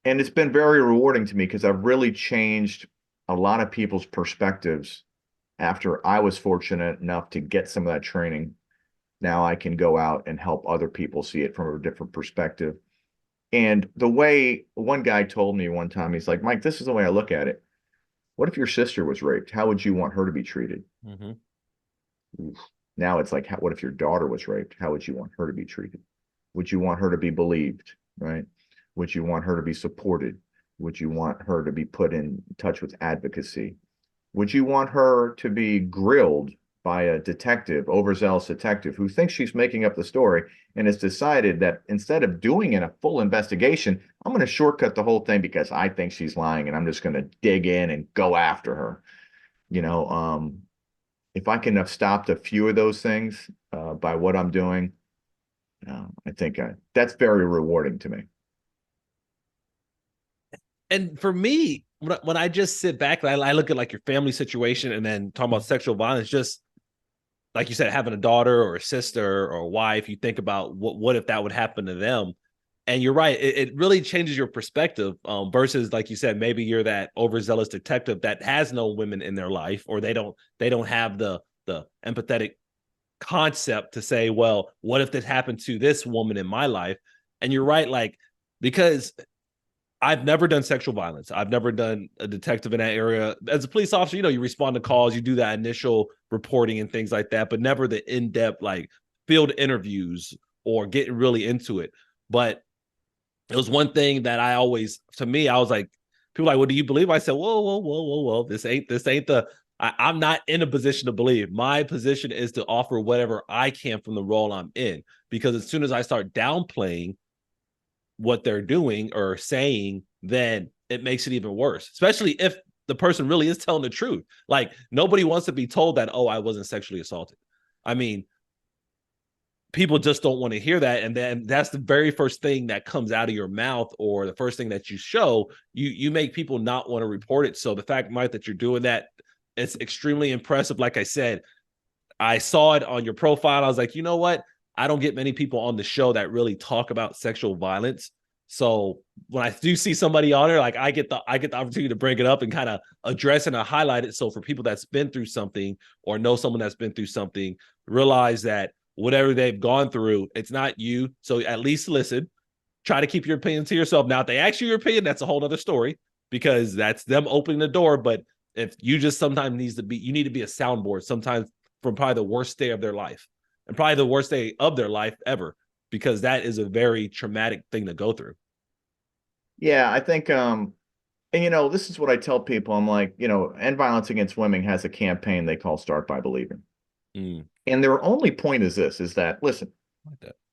[SPEAKER 3] And it's been very rewarding to me, because I've really changed a lot of people's perspectives after I was fortunate enough to get some of that training. Now I can go out and help other people see it from a different perspective. And the way one guy told me one time, he's like, Mike, this is the way I look at it. What if your sister was raped? How would you want her to be treated? Now it's like, what if your daughter was raped? How would you want her to be treated? Would you want her to be believed? Right? Would you want her to be supported? Would you want her to be put in touch with advocacy? Would you want her to be grilled by a detective, overzealous detective, who thinks she's making up the story and has decided that instead of doing a full investigation, I'm going to shortcut the whole thing because I think she's lying and I'm just going to dig in and go after her. If I can have stopped a few of those things by what I'm doing, I think that's very rewarding to me.
[SPEAKER 2] And for me, when I just sit back and I look at like your family situation and then talking about sexual violence, just like you said, having a daughter or a sister or a wife, you think about what if that would happen to them. And you're right, it really changes your perspective versus, like you said, maybe you're that overzealous detective that has no women in their life, or they don't have the empathetic concept to say, well, what if this happened to this woman in my life? And you're right, like, because I've never done sexual violence. I've never done a detective in that area. As a police officer, you respond to calls, you do that initial reporting and things like that, but never the in-depth like field interviews or getting really into it. But it was one thing that I always, to me, I was like, people like, well, do you believe? I said, whoa. This ain't I'm not in a position to believe. My position is to offer whatever I can from the role I'm in. Because as soon as I start downplaying what they're doing or saying, then it makes it even worse, especially if the person really is telling the truth. Like, nobody wants to be told that, oh, I wasn't sexually assaulted. I mean, people just don't want to hear that. And then that's the very first thing that comes out of your mouth, or the first thing that you show, you make people not want to report it. So the fact, Mike, that you're doing that, it's extremely impressive. Like I said, I saw it on your profile. I was like, you know what? I don't get many people on the show that really talk about sexual violence. So when I do see somebody on there, like I get the opportunity to bring it up and kind of address and highlight it. So for people that's been through something or know someone that's been through something, realize that whatever they've gone through, it's not you. So at least listen, try to keep your opinion to yourself. Now, if they ask you your opinion, that's a whole other story, because that's them opening the door. But if you just sometimes you need to be a soundboard sometimes from probably the worst day of their life, and probably the worst day of their life ever, because that is a very traumatic thing to go through.
[SPEAKER 3] Yeah, I think, and this is what I tell people. I'm like, End Violence Against Women has a campaign they call Start by Believing. And their only point is this, is that, listen,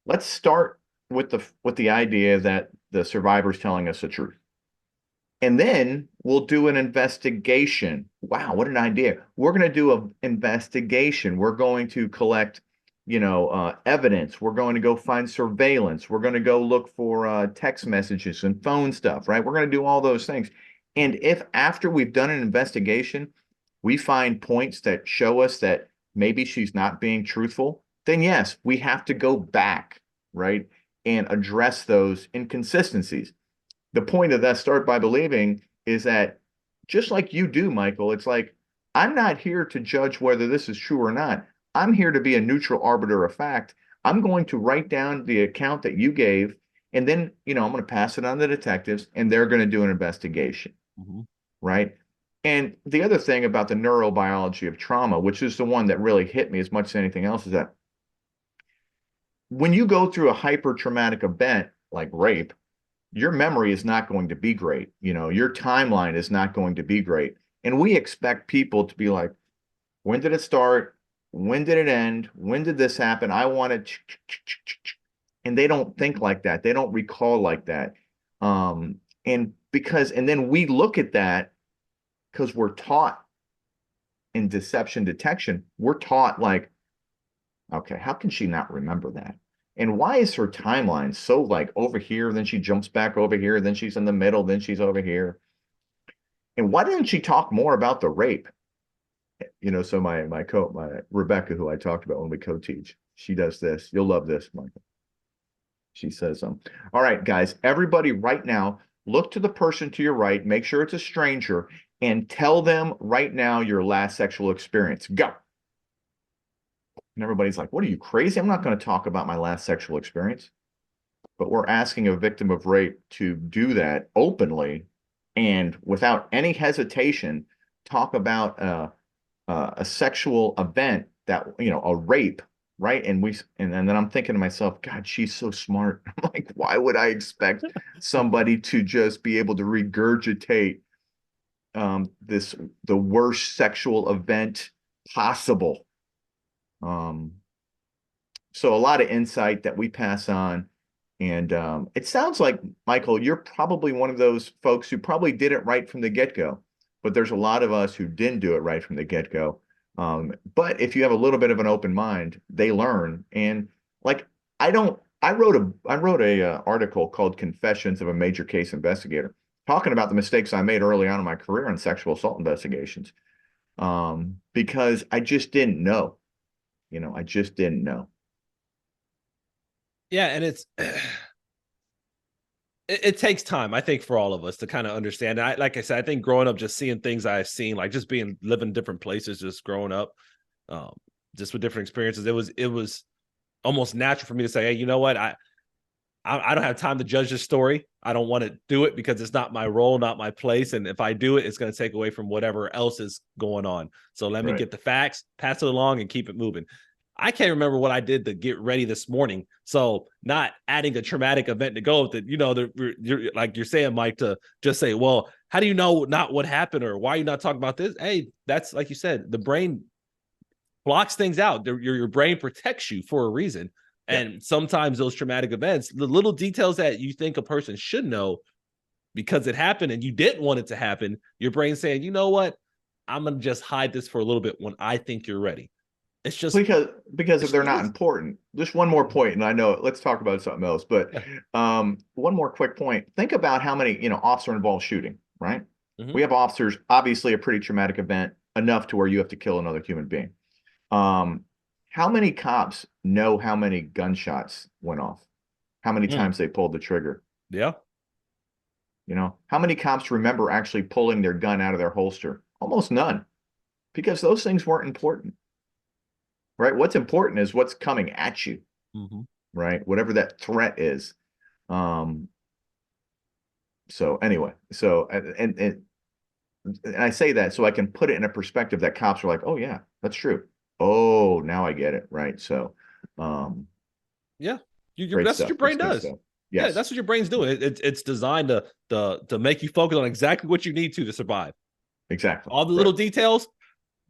[SPEAKER 3] let's start with the idea that the survivor's telling us the truth. And then we'll do an investigation. Wow, what an idea. We're going to do an investigation. We're going to collect, evidence. We're going to go find surveillance. We're going to go look for text messages and phone stuff, right? We're going to do all those things. And if after we've done an investigation, we find points that show us that maybe she's not being truthful, then yes, we have to go back, right, and address those inconsistencies. The point of that Start by Believing is that, just like you do, Michael, it's like, I'm not here to judge whether this is true or not. I'm here to be a neutral arbiter of fact. I'm going to write down the account that you gave, and then, I'm going to pass it on to the detectives, and they're going to do an investigation, right? And the other thing about the neurobiology of trauma, which is the one that really hit me as much as anything else, is that when you go through a hyper traumatic event like rape, your memory is not going to be great. Your timeline is not going to be great. And we expect people to be like, when did it start? When did it end? When did this happen? I want it. And they don't think like that. They don't recall like that. And then we look at that because we're taught in deception detection, we're taught like, okay, how can she not remember that? And why is her timeline so like over here, then she jumps back over here, then she's in the middle, then she's over here? And why didn't she talk more about the rape? So my Rebecca, who I talked about when we co-teach, she does this. You'll love this, Michael. She says, all right, guys, everybody right now, look to the person to your right, make sure it's a stranger, and tell them right now your last sexual experience. Go. And everybody's like, what are you, crazy? I'm not going to talk about my last sexual experience. But we're asking a victim of rape to do that openly and without any hesitation, talk about a sexual event that, a rape right? And then I'm thinking to myself, God, she's so smart. I'm like, why would I expect somebody to just be able to regurgitate the worst sexual event possible? Um, so a lot of insight that we pass on. And it sounds like, Michael, you're probably one of those folks who probably did it right from the get-go, but there's a lot of us who didn't do it right from the get-go. But if you have a little bit of an open mind, they learn. And like, I wrote a article called Confessions of a Major Case Investigator, talking about the mistakes I made early on in my career in sexual assault investigations. Because I just didn't know, I just didn't know.
[SPEAKER 2] Yeah, and it takes time, I think, for all of us to kind of understand. Like I said, I think growing up, just seeing things I've seen, like just living different places, just growing up, um, just with different experiences, it was almost natural for me to say, hey, you know what, I don't have time to judge this story. I don't want to do it because it's not my role, not my place. And if I do it, it's going to take away from whatever else is going on. So let me get the facts, pass it along, and keep it moving. I can't remember what I did to get ready this morning. So not adding a traumatic event to go with it, you're like you're saying, Mike, to just say, well, how do you know not what happened or why are you not talking about this? Hey, that's like you said, the brain blocks things out. Your brain protects you for a reason. And sometimes those traumatic events, the little details that you think a person should know because it happened and you didn't want it to happen, your brain's saying, you know what? I'm going to just hide this for a little bit when I think you're ready. It's just
[SPEAKER 3] because if they're not important. Just one more point, and I know let's talk about something else, but one more quick point. Think about how many, officer involved shooting, right? Mm-hmm. We have officers, obviously a pretty traumatic event, enough to where you have to kill another human being. How many cops know how many gunshots went off? How many times they pulled the trigger?
[SPEAKER 2] Yeah.
[SPEAKER 3] How many cops remember actually pulling their gun out of their holster? Almost none, because those things weren't important. Right? What's important is what's coming at you, right? Whatever that threat is. So anyway, and I say that so I can put it in a perspective that cops are like, oh yeah, that's true. Oh, now I get it, right? So,
[SPEAKER 2] yeah, that's what your brain does. Yes. Yeah, that's what your brain's doing. It's designed to make you focus on exactly what you need to survive.
[SPEAKER 3] Exactly.
[SPEAKER 2] All the little details.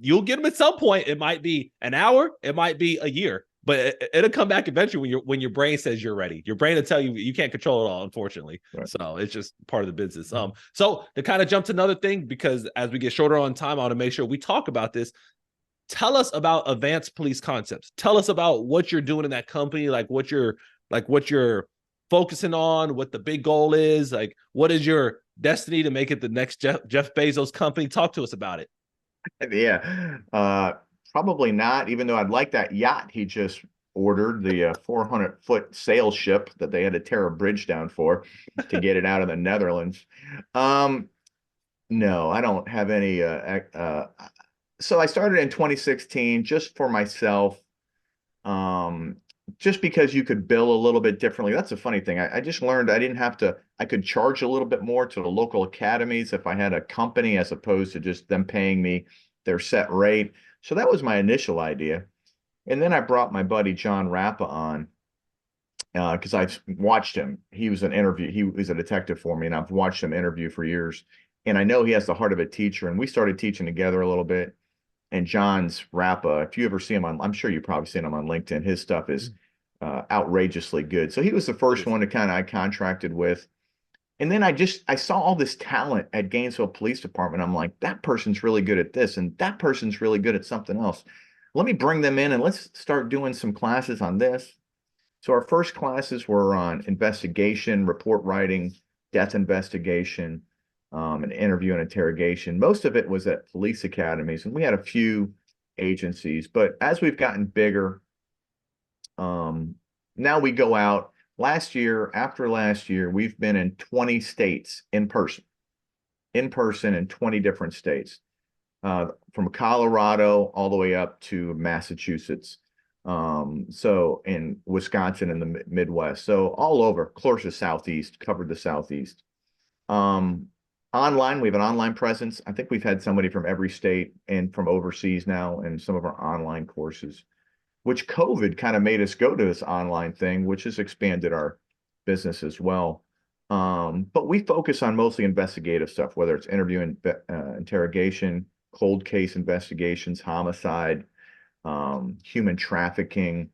[SPEAKER 2] You'll get them at some point. It might be an hour, it might be a year, but it'll come back eventually when your brain says you're ready. Your brain will tell you you can't control it all, unfortunately. Right. So it's just part of the business. So to kind of jump to another thing, because as we get shorter on time, I want to make sure we talk about this. Tell us about Advanced Police Concepts. Tell us about what you're doing in that company, like what you're focusing on, what the big goal is, like what is your destiny to make it the next Jeff Bezos company? Talk to us about it.
[SPEAKER 3] Yeah, probably not, even though I'd like that yacht he just ordered, the 400-foot sail ship that they had to tear a bridge down for to get it out of the Netherlands. No, I don't have any. So I started in 2016 just for myself, just because you could bill a little bit differently. That's a funny thing. I just learned I could charge a little bit more to the local academies if I had a company as opposed to just them paying me their set rate. So that was my initial idea. And then I brought my buddy John Rappa on because I've watched him. He was a detective for me, and I've watched him interview for years. And I know he has the heart of a teacher, and we started teaching together a little bit. And John's Rappa, if you ever see him I'm sure you've probably seen him on LinkedIn. His stuff is outrageously good. So he was the first one to I contracted with. And then I saw all this talent at Gainesville Police Department. I'm like, that person's really good at this, and that person's really good at something else. Let me bring them in and let's start doing some classes on this. So our first classes were on investigation, report writing, death investigation, and interview and interrogation. Most of it was at police academies, and we had a few agencies. But as we've gotten bigger, now we go out. After last year, we've been in 20 states in person in 20 different states, from Colorado all the way up to Massachusetts. So in Wisconsin and the Midwest. So all over, of course, the Southeast, covered the Southeast. Online, we have an online presence. I think we've had somebody from every state and from overseas now in some of our online courses. which COVID kind of made us go to this online thing, which has expanded our business as well. But we focus on mostly investigative stuff, whether it's interview and interrogation, cold case investigations, homicide, human trafficking.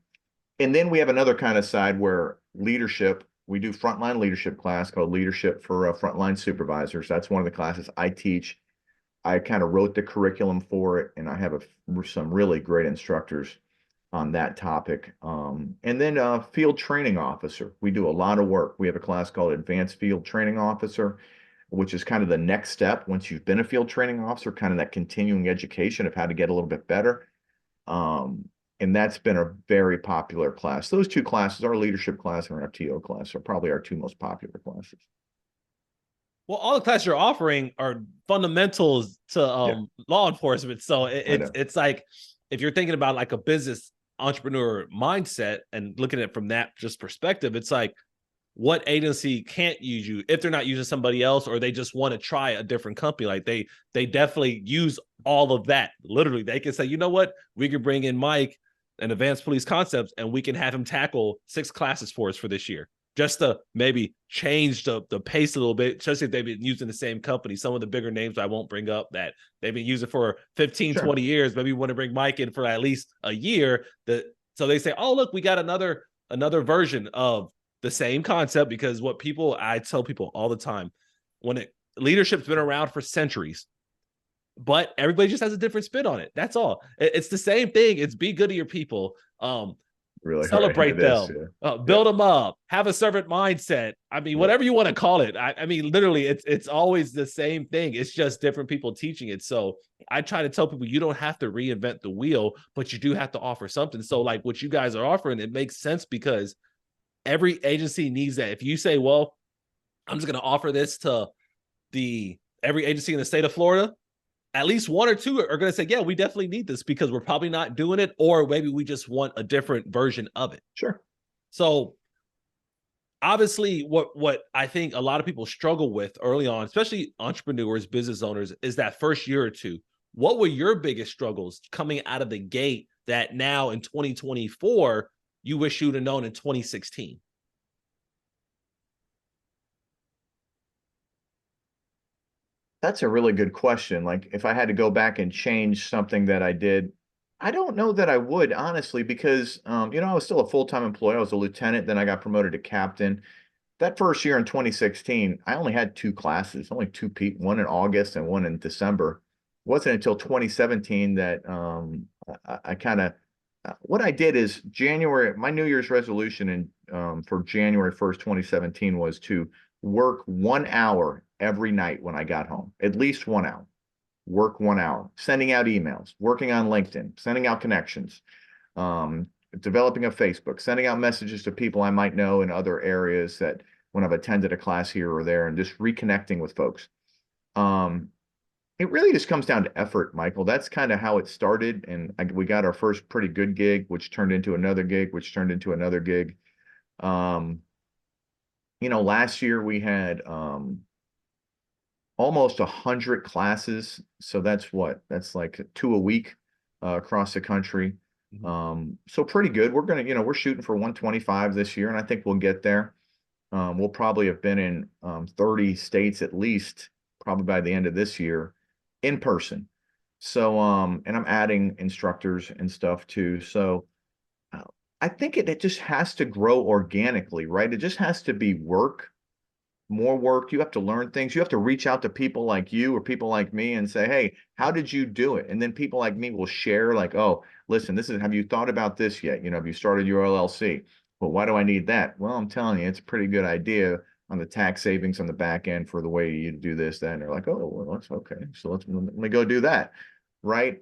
[SPEAKER 3] And then we have another kind of side where leadership, we do frontline leadership class called Leadership for Frontline Supervisors. That's one of the classes I teach. I kind of wrote the curriculum for it, and I have some really great instructors on that topic. And then field training officer. We do a lot of work. We have a class called Advanced Field Training Officer, which is kind of the next step once you've been a field training officer, kind of that continuing education of how to get a little bit better. And that's been a very popular class. Those two classes, our leadership class and our FTO class, are probably our two most popular classes.
[SPEAKER 2] Well, all the classes you're offering are fundamentals to law enforcement. So it's like, if you're thinking about like a business entrepreneur mindset and looking at it from that just perspective, it's like, what agency can't use you if they're not using somebody else, or they just want to try a different company? Like they definitely use all of that. Literally, they can say, you know what, we can bring in Mike and Advanced Police Concepts, and we can have him tackle 6 classes for us for this year, just to maybe change the pace a little bit, especially if they've been using the same company. Some of the bigger names I won't bring up that they've been using for 15, 20 years. Maybe we want to bring Mike in for at least a year. So they say, oh, look, we got another version of the same concept. Because I tell people all the time, leadership's been around for centuries, but everybody just has a different spin on it. That's all. It's the same thing. It's be good to your people. Really celebrate them, build them up, have a servant mindset. I mean, whatever you want to call it. I mean, literally, it's always the same thing. It's just different people teaching it. So I try to tell people, you don't have to reinvent the wheel, but you do have to offer something. So like what you guys are offering, it makes sense because every agency needs that. If you say, well, I'm just going to offer this to every agency in the state of Florida, at least 1 or 2 are going to say, yeah, we definitely need this because we're probably not doing it, or maybe we just want a different version of it.
[SPEAKER 3] Sure.
[SPEAKER 2] So obviously what I think a lot of people struggle with early on, especially entrepreneurs, business owners, is that first year or two. What were your biggest struggles coming out of the gate that now in 2024, you wish you'd have known in 2016?
[SPEAKER 3] That's a really good question. Like, if I had to go back and change something that I did, I don't know that I would, honestly, because, I was still a full-time employee. I was a lieutenant, then I got promoted to captain. That first year in 2016, I only had 2 classes, only 2 people, one in August and one in December. It wasn't until 2017 that I kind of, what I did is my New Year's resolution for January 1st, 2017 was to work 1 hour every night when I got home, at least 1 hour, work 1 hour, sending out emails, working on LinkedIn, sending out connections, developing a Facebook, sending out messages to people I might know in other areas that when I've attended a class here or there, and just reconnecting with folks. It really just comes down to effort, Michael. That's kind of how it started. And we got our first pretty good gig, which turned into another gig, which turned into another gig. Last year we had almost 100 classes. So that's like 2 a week across the country. So pretty good. We're shooting for 125 this year, and I think we'll get there. We'll probably have been in 30 states at least, probably by the end of this year, in person. So, and I'm adding instructors and stuff too. So I think it just has to grow organically, right? It just has to be more work. You have to learn things. You have to reach out to people like you or people like me and say, hey, how did you do it? And then people like me will share like, oh, listen, have you thought about this yet? Have you started your LLC? Well, why do I need that? Well, I'm telling you, it's a pretty good idea on the tax savings on the back end for the way you do this, that. And they're like, oh, well, that's okay. So let me go do that. Right.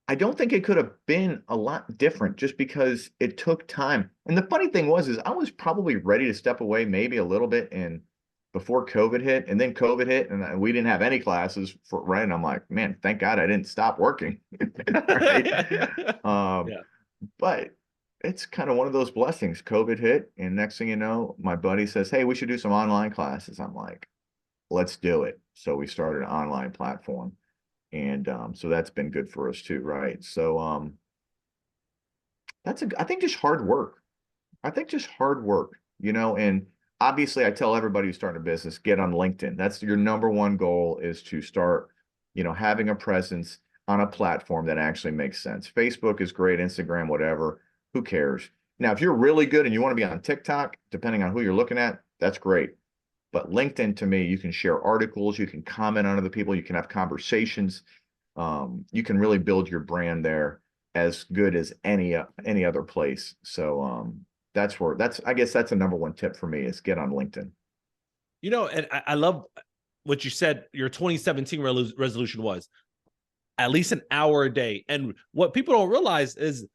[SPEAKER 3] I don't think it could have been a lot different just because it took time. And the funny thing is I was probably ready to step away maybe a little bit before COVID hit, and then COVID hit, and we didn't have any classes right. And I'm like, man, thank God I didn't stop working. Right. But it's kind of one of those blessings. COVID hit, and next thing you know, my buddy says, hey, we should do some online classes. I'm like, let's do it. So we started an online platform. And so that's been good for us too, right? So I think just hard work. I think just hard work, and obviously I tell everybody who's starting a business, get on LinkedIn. That's your number one goal, is to start, having a presence on a platform that actually makes sense. Facebook is great, Instagram, whatever, who cares? Now, if you're really good and you want to be on TikTok, depending on who you're looking at, that's great. But LinkedIn, to me, you can share articles, you can comment on other people, you can have conversations. You can really build your brand there as good as any other place. So I guess that's a number one tip for me, is get on LinkedIn.
[SPEAKER 2] And I love what you said. Your 2017 resolution was at least an hour a day. And what people don't realize is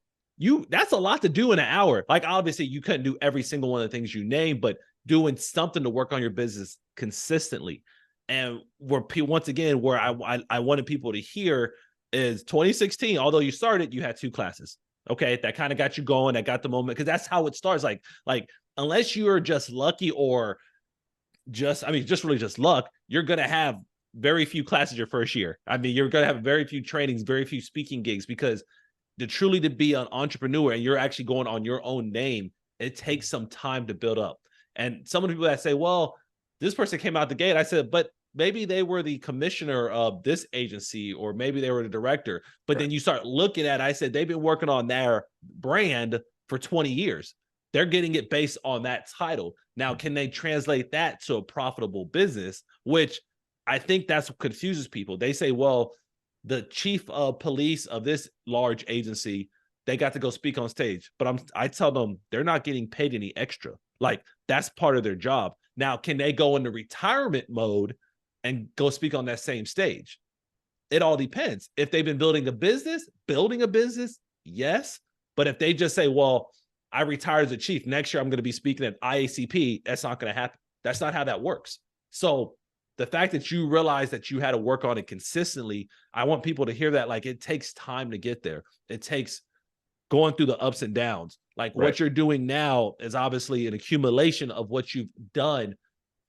[SPEAKER 2] that's a lot to do in an hour. Like, obviously you couldn't do every single one of the things you named, but doing something to work on your business consistently. And once again, where I wanted people to hear is 2016, although you started, you had 2 classes. Okay. That kind of got you going. That got the moment. Cause that's how it starts. Like unless you're just lucky or just really just luck, you're going to have very few classes your first year. I mean, you're going to have very few trainings, very few speaking gigs, because to be an entrepreneur and you're actually going on your own name, it takes some time to build up. And some of the people that say, well, this person came out the gate, I said, but maybe they were the commissioner of this agency, or maybe they were the director. But then you start looking at, I said, they've been working on their brand for 20 years. They're getting it based on that title. Now, can they translate that to a profitable business? Which I think that's what confuses people. They say, well, the chief of police of this large agency, they got to go speak on stage. But I tell them they're not getting paid any extra. Like, that's part of their job. Now, can they go into retirement mode and go speak on that same stage? It all depends. If they've been building a business, yes. But if they just say, well, I retired as a chief, next year I'm going to be speaking at IACP, that's not going to happen. That's not how that works. So the fact that you realize that you had to work on it consistently, I want people to hear that. Like, it takes time to get there. It takes going through the ups and downs. Like, right. What you're doing now is obviously an accumulation of what you've done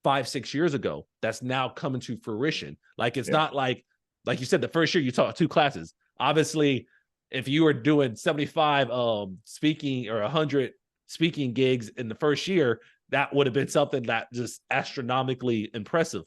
[SPEAKER 2] 5-6 years ago. That's now coming to fruition. Like, it's not like you said, the first year you taught 2 classes. Obviously, if you were doing 75 speaking or 100 speaking gigs in the first year, that would have been something that just astronomically impressive.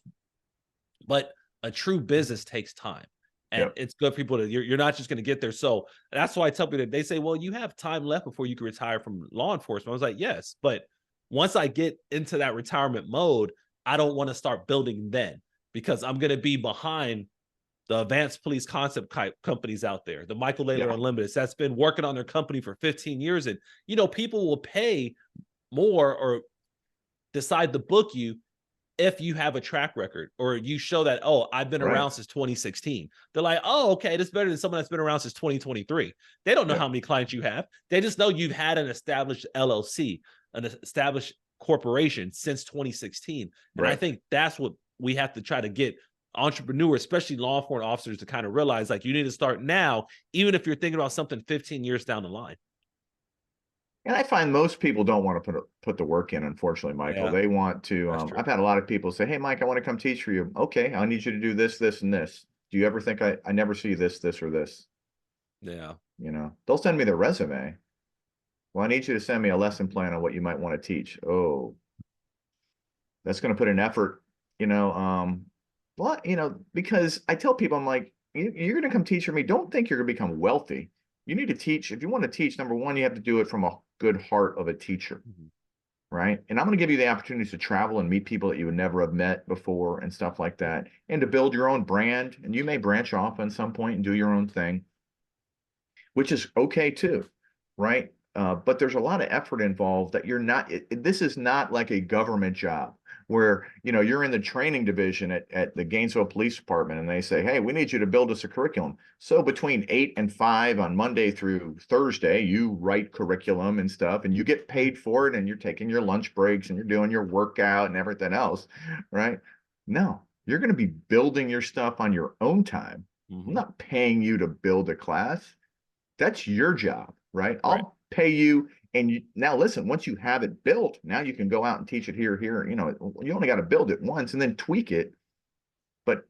[SPEAKER 2] But a true business takes time. And it's good for people to, you're not just going to get there. So that's why I tell people that, they say, well, you have time left before you can retire from law enforcement. I was like, yes, but once I get into that retirement mode, I don't want to start building then, because I'm going to be behind the advanced police concept companies out there, the Michael Layler Unlimited, that's been working on their company for 15 years. And, people will pay more or decide to book you if you have a track record, or you show that, oh, I've been around since 2016. They're like, oh, okay, that's better than someone that's been around since 2023. They don't know how many clients you have. They just know you've had an established LLC, an established corporation since 2016. And I think that's what we have to try to get entrepreneurs, especially law enforcement officers, to kind of realize, like, you need to start now, even if you're thinking about something 15 years down the line.
[SPEAKER 3] And I find most people don't want to put the work in, unfortunately, Michael. They want to, I've had a lot of people say, hey, Mike, I want to come teach for you. Okay, I need you to do this, this, and this. Do you ever think I never see this, or this? Yeah. They'll send me their resume. Well, I need you to send me a lesson plan on what you might want to teach. Oh, that's going to put an effort, because I tell people, I'm like, you're going to come teach for me. Don't think you're going to become wealthy. You need to teach. If you want to teach, number one, you have to do it from a good heart of a teacher, right? And I'm going to give you the opportunities to travel and meet people that you would never have met before and stuff like that, and to build your own brand. And you may branch off at some point and do your own thing, which is okay too, right? But there's a lot of effort involved that you're not, this is not like a government job where, you're in the training division at the Gainesville Police Department, and they say, hey, we need you to build us a curriculum. So between 8 and 5 on Monday through Thursday, you write curriculum and stuff, and you get paid for it, and you're taking your lunch breaks, and you're doing your workout and everything else, right? No, you're going to be building your stuff on your own time. I'm not paying you to build a class. That's your job, right? I'll pay you. And now listen, once you have it built, now you can go out and teach it here. You only got to build it once and then tweak it. But,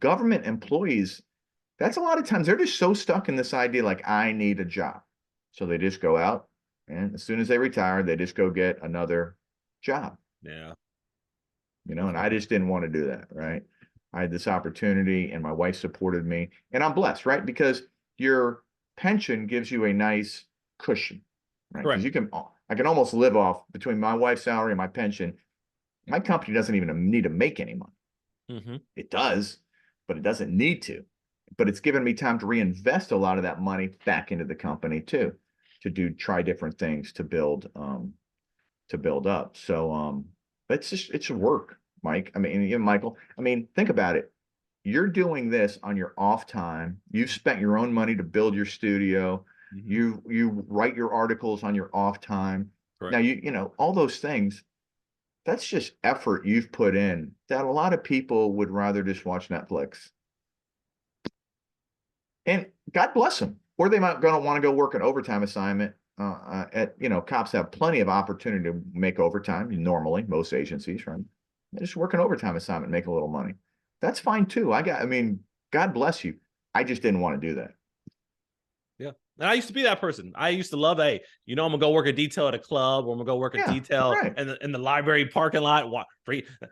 [SPEAKER 3] government employees, That's a lot of times they're just so stuck in this idea, like, I need a job. So they just go out, and as soon as they retire, they just go get another job.
[SPEAKER 2] Yeah.
[SPEAKER 3] And I just didn't want to do that, right? I had this opportunity and my wife supported me, and I'm blessed, right? Because your pension gives you a nice cushion, right? Because
[SPEAKER 2] Correct.
[SPEAKER 3] I can almost live off between my wife's salary and my pension. My company doesn't even need to make any money.
[SPEAKER 2] Mm-hmm.
[SPEAKER 3] It does, but it doesn't need to. But it's given me time to reinvest a lot of that money back into the company too, to try different things to build up. So it's work, Mike. I mean, Michael. I mean, think about it. You're doing this on your off time. You've spent your own money to build your studio.
[SPEAKER 2] Mm-hmm.
[SPEAKER 3] You write your articles on your off time.
[SPEAKER 2] Correct.
[SPEAKER 3] Now all those things. That's just effort you've put in that a lot of people would rather just watch Netflix. And God bless them. Or they might going to want to go work an overtime assignment. Cops have plenty of opportunity to make overtime. Normally, most agencies, right? They just work an overtime assignment, make a little money. That's fine too. God bless you. I just didn't want to do that.
[SPEAKER 2] Yeah. And I used to be that person. I used to love, I'm gonna go work a detail at a club, or I'm gonna go work a detail
[SPEAKER 3] right.
[SPEAKER 2] in the library parking lot,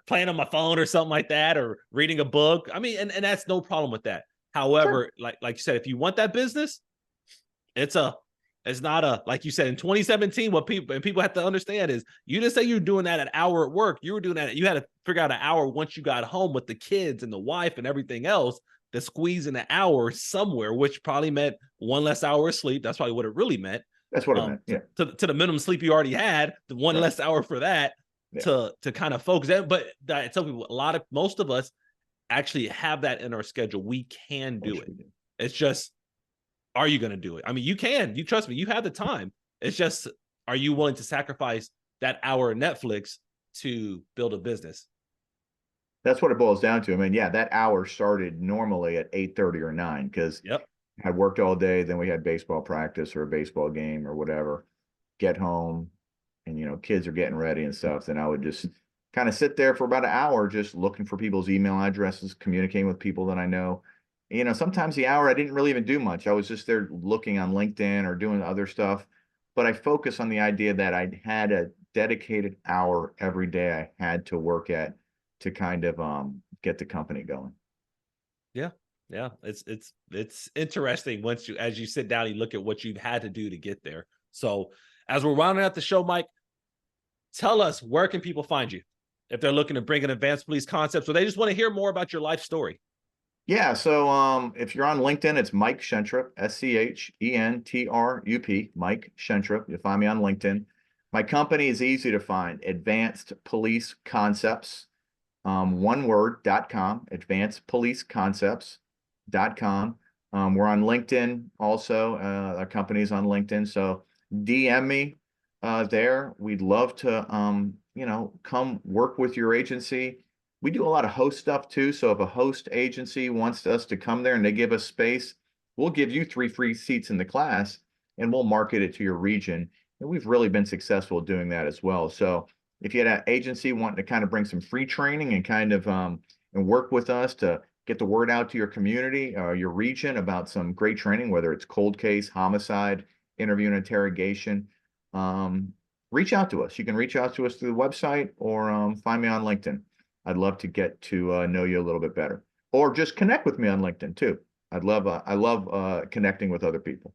[SPEAKER 2] playing on my phone or something like that, or reading a book. I mean, and that's no problem with that. However,
[SPEAKER 3] Sure.
[SPEAKER 2] like you said, if you want that business, it's not a, like you said in 2017, what people have to understand is, you didn't say you're doing that an hour at work. You were doing that. You had to figure out an hour once you got home with the kids and the wife and everything else, to squeeze in an hour somewhere, which probably meant one less hour of sleep. That's probably what it really meant.
[SPEAKER 3] That's what it meant. Yeah.
[SPEAKER 2] To the minimum sleep you already had, the one
[SPEAKER 3] Right.
[SPEAKER 2] less hour for that, to kind of focus. But I tell people, most of us actually have that in our schedule. We can do it. It's just, are you going to do it? I mean, you can. You trust me. You have the time. It's just, are you willing to sacrifice that hour of Netflix to build a business?
[SPEAKER 3] That's what it boils down to. I mean, yeah, that hour started normally at 8:30 or 9 because I had worked all day. Then we had baseball practice or a baseball game or whatever. Get home, and kids are getting ready and stuff. Then I would just kind of sit there for about an hour, just looking for people's email addresses, communicating with people that I know. Sometimes the hour I didn't really even do much. I was just there looking on LinkedIn or doing other stuff. But I focus on the idea that I had a dedicated hour every day I had to work at, to kind of get the company going.
[SPEAKER 2] Yeah. It's interesting as you sit down, you look at what you've had to do to get there. So as we're rounding out the show, Mike, tell us, where can people find you if they're looking to bring in advanced police concepts, or they just want to hear more about your life story?
[SPEAKER 3] Yeah, so if you're on LinkedIn, it's Mike Schentrup, Schentrup, Mike Schentrup. You'll find me on LinkedIn. My company is easy to find, Advanced Police Concepts. One word.com, advancedpoliceconcepts.com. We're on LinkedIn also. Our company's on LinkedIn. So DM me there. We'd love to, come work with your agency. We do a lot of host stuff too. So if a host agency wants us to come there and they give us space, we'll give you 3 free seats in the class and we'll market it to your region. And we've really been successful doing that as well. So if you had an agency wanting to kind of bring some free training and kind of and work with us to get the word out to your community or your region about some great training, whether it's cold case, homicide, interview and interrogation, reach out to us. You can reach out to us through the website or find me on LinkedIn. I'd love to get to know you a little bit better, or just connect with me on LinkedIn too. I love connecting with other people.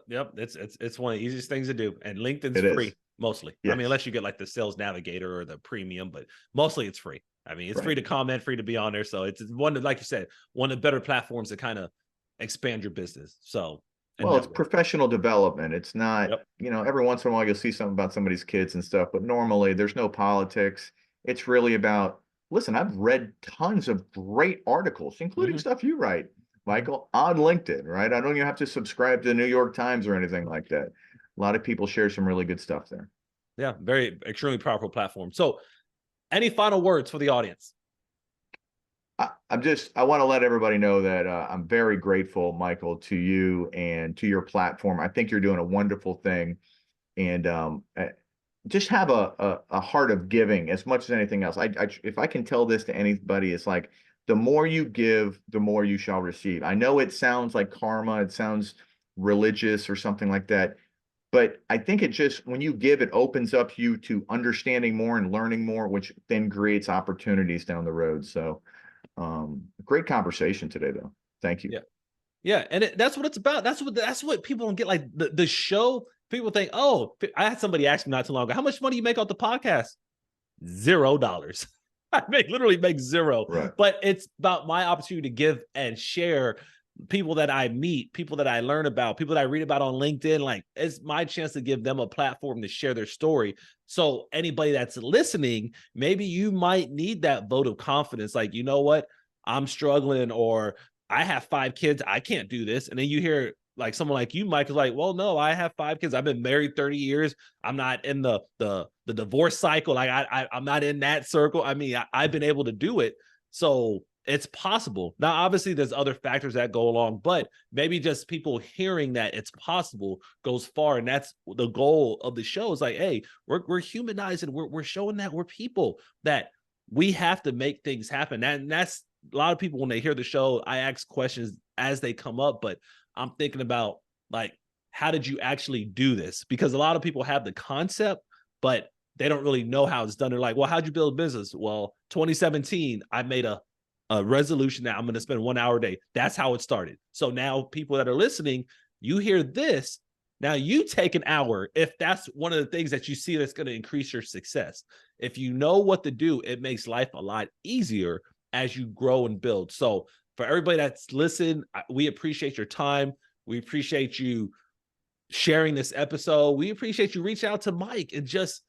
[SPEAKER 2] Yep, it's one of the easiest things to do, and LinkedIn's free. Mostly.
[SPEAKER 3] Yes.
[SPEAKER 2] I mean, unless you get like the Sales Navigator or the premium, but mostly it's free. I mean, it's free to comment, free to be on there. So it's one of, like you said, one of the better platforms to kind of expand your business. So,
[SPEAKER 3] it's professional development. It's not, every once in a while you'll see something about somebody's kids and stuff, but normally there's no politics. It's really about, listen, I've read tons of great articles, including stuff you write, Michael, on LinkedIn, right? I don't even have to subscribe to the New York Times or anything like that. A lot of people share some really good stuff there.
[SPEAKER 2] Yeah, extremely powerful platform. So any final words for the audience?
[SPEAKER 3] I want to let everybody know that I'm very grateful, Michael, to you and to your platform. I think you're doing a wonderful thing. And just have a heart of giving as much as anything else. If I can tell this to anybody, it's like, the more you give, the more you shall receive. I know it sounds like karma, it sounds religious or something like that, but I think it just, when you give, it opens up you to understanding more and learning more, which then creates opportunities down the road. So great conversation today, though. Thank you.
[SPEAKER 2] Yeah. Yeah, and that's what it's about. That's what people don't get. Like the show, people think, oh, I had somebody ask me not too long ago, how much money you make off the podcast? $0. I literally make zero.
[SPEAKER 3] Right.
[SPEAKER 2] But it's about my opportunity to give and share people that I meet, people that I learn about, people that I read about on LinkedIn. Like, it's my chance to give them a platform to share their story. So anybody that's listening, maybe you might need that vote of confidence. Like, you know what? I'm struggling, or I have 5 kids. I can't do this. And then you hear like someone like you, Mike, is like, well, no, I have 5 kids. I've been married 30 years. I'm not in the divorce cycle. Like I'm not in that circle. I mean, I've been able to do it. So it's possible. Now, obviously there's other factors that go along, but maybe just people hearing that it's possible goes far. And that's the goal of the show, is like, hey, we're humanizing. We're showing that we're people, that we have to make things happen. And that's, a lot of people, when they hear the show, I ask questions as they come up, but I'm thinking about, like, how did you actually do this? Because a lot of people have the concept, but they don't really know how it's done. They're like, well, how'd you build a business? Well, 2017, I made a resolution that I'm going to spend 1 hour a day. That's how it started. So now people that are listening, you hear this, now you take an hour. If that's one of the things that you see that's going to increase your success, if you know what to do, it makes life a lot easier as you grow and build. So for everybody that's listened, we appreciate your time. We appreciate you sharing this episode. We appreciate you reaching out to Mike and just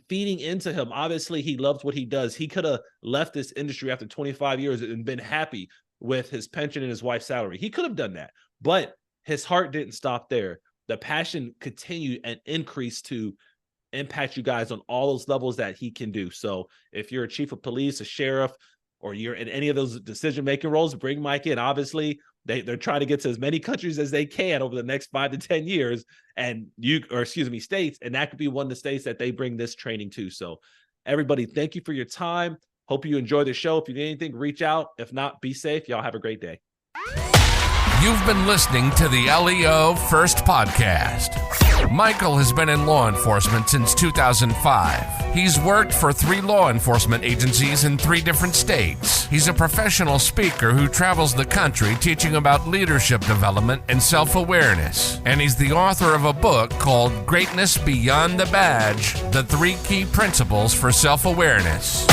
[SPEAKER 2] feeding into him. Obviously, he loves what he does. He could have left this industry after 25 years and been happy with his pension and his wife's salary. He could have done that, but his heart didn't stop there. The passion continued and increased to impact you guys on all those levels that he can do. So if you're a chief of police, a sheriff, or you're in any of those decision-making roles, bring Mike in. Obviously, they're trying to get to as many countries as they can over the next 5 to 10 years, and states, and that could be one of the states that they bring this training to. So everybody, thank you for your time. Hope you enjoy the show. If you need anything, reach out. If not, be safe. Y'all have a great day.
[SPEAKER 1] You've been listening to the LEO First Podcast. Michael has been in law enforcement since 2005. He's worked for 3 law enforcement agencies in 3 different states. He's a professional speaker who travels the country teaching about leadership development and self-awareness. And he's the author of a book called Greatness Beyond the Badge: The 3 Key Principles for Self-Awareness.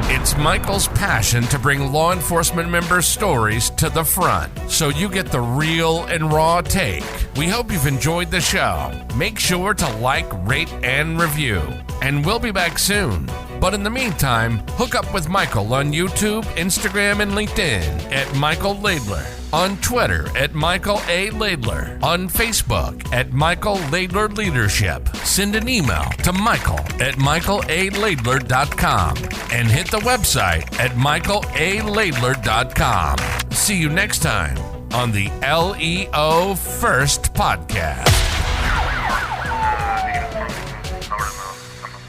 [SPEAKER 1] It's Michael's passion to bring law enforcement members' stories to the front, so you get the real and raw take. We hope you've enjoyed the show. Make sure to like, rate, and review. And we'll be back soon. But in the meantime, hook up with Michael on YouTube, Instagram, and LinkedIn at Michael Laidler, on Twitter at Michael A. Laidler, on Facebook at Michael Laidler Leadership. Send an email to michael@michaelalaidler.com and hit the website at michaelalaidler.com. See you next time on the LEO First Podcast.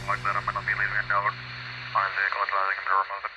[SPEAKER 4] Like that, I'm gonna be leaving a note. My vehicle is driving in the remote.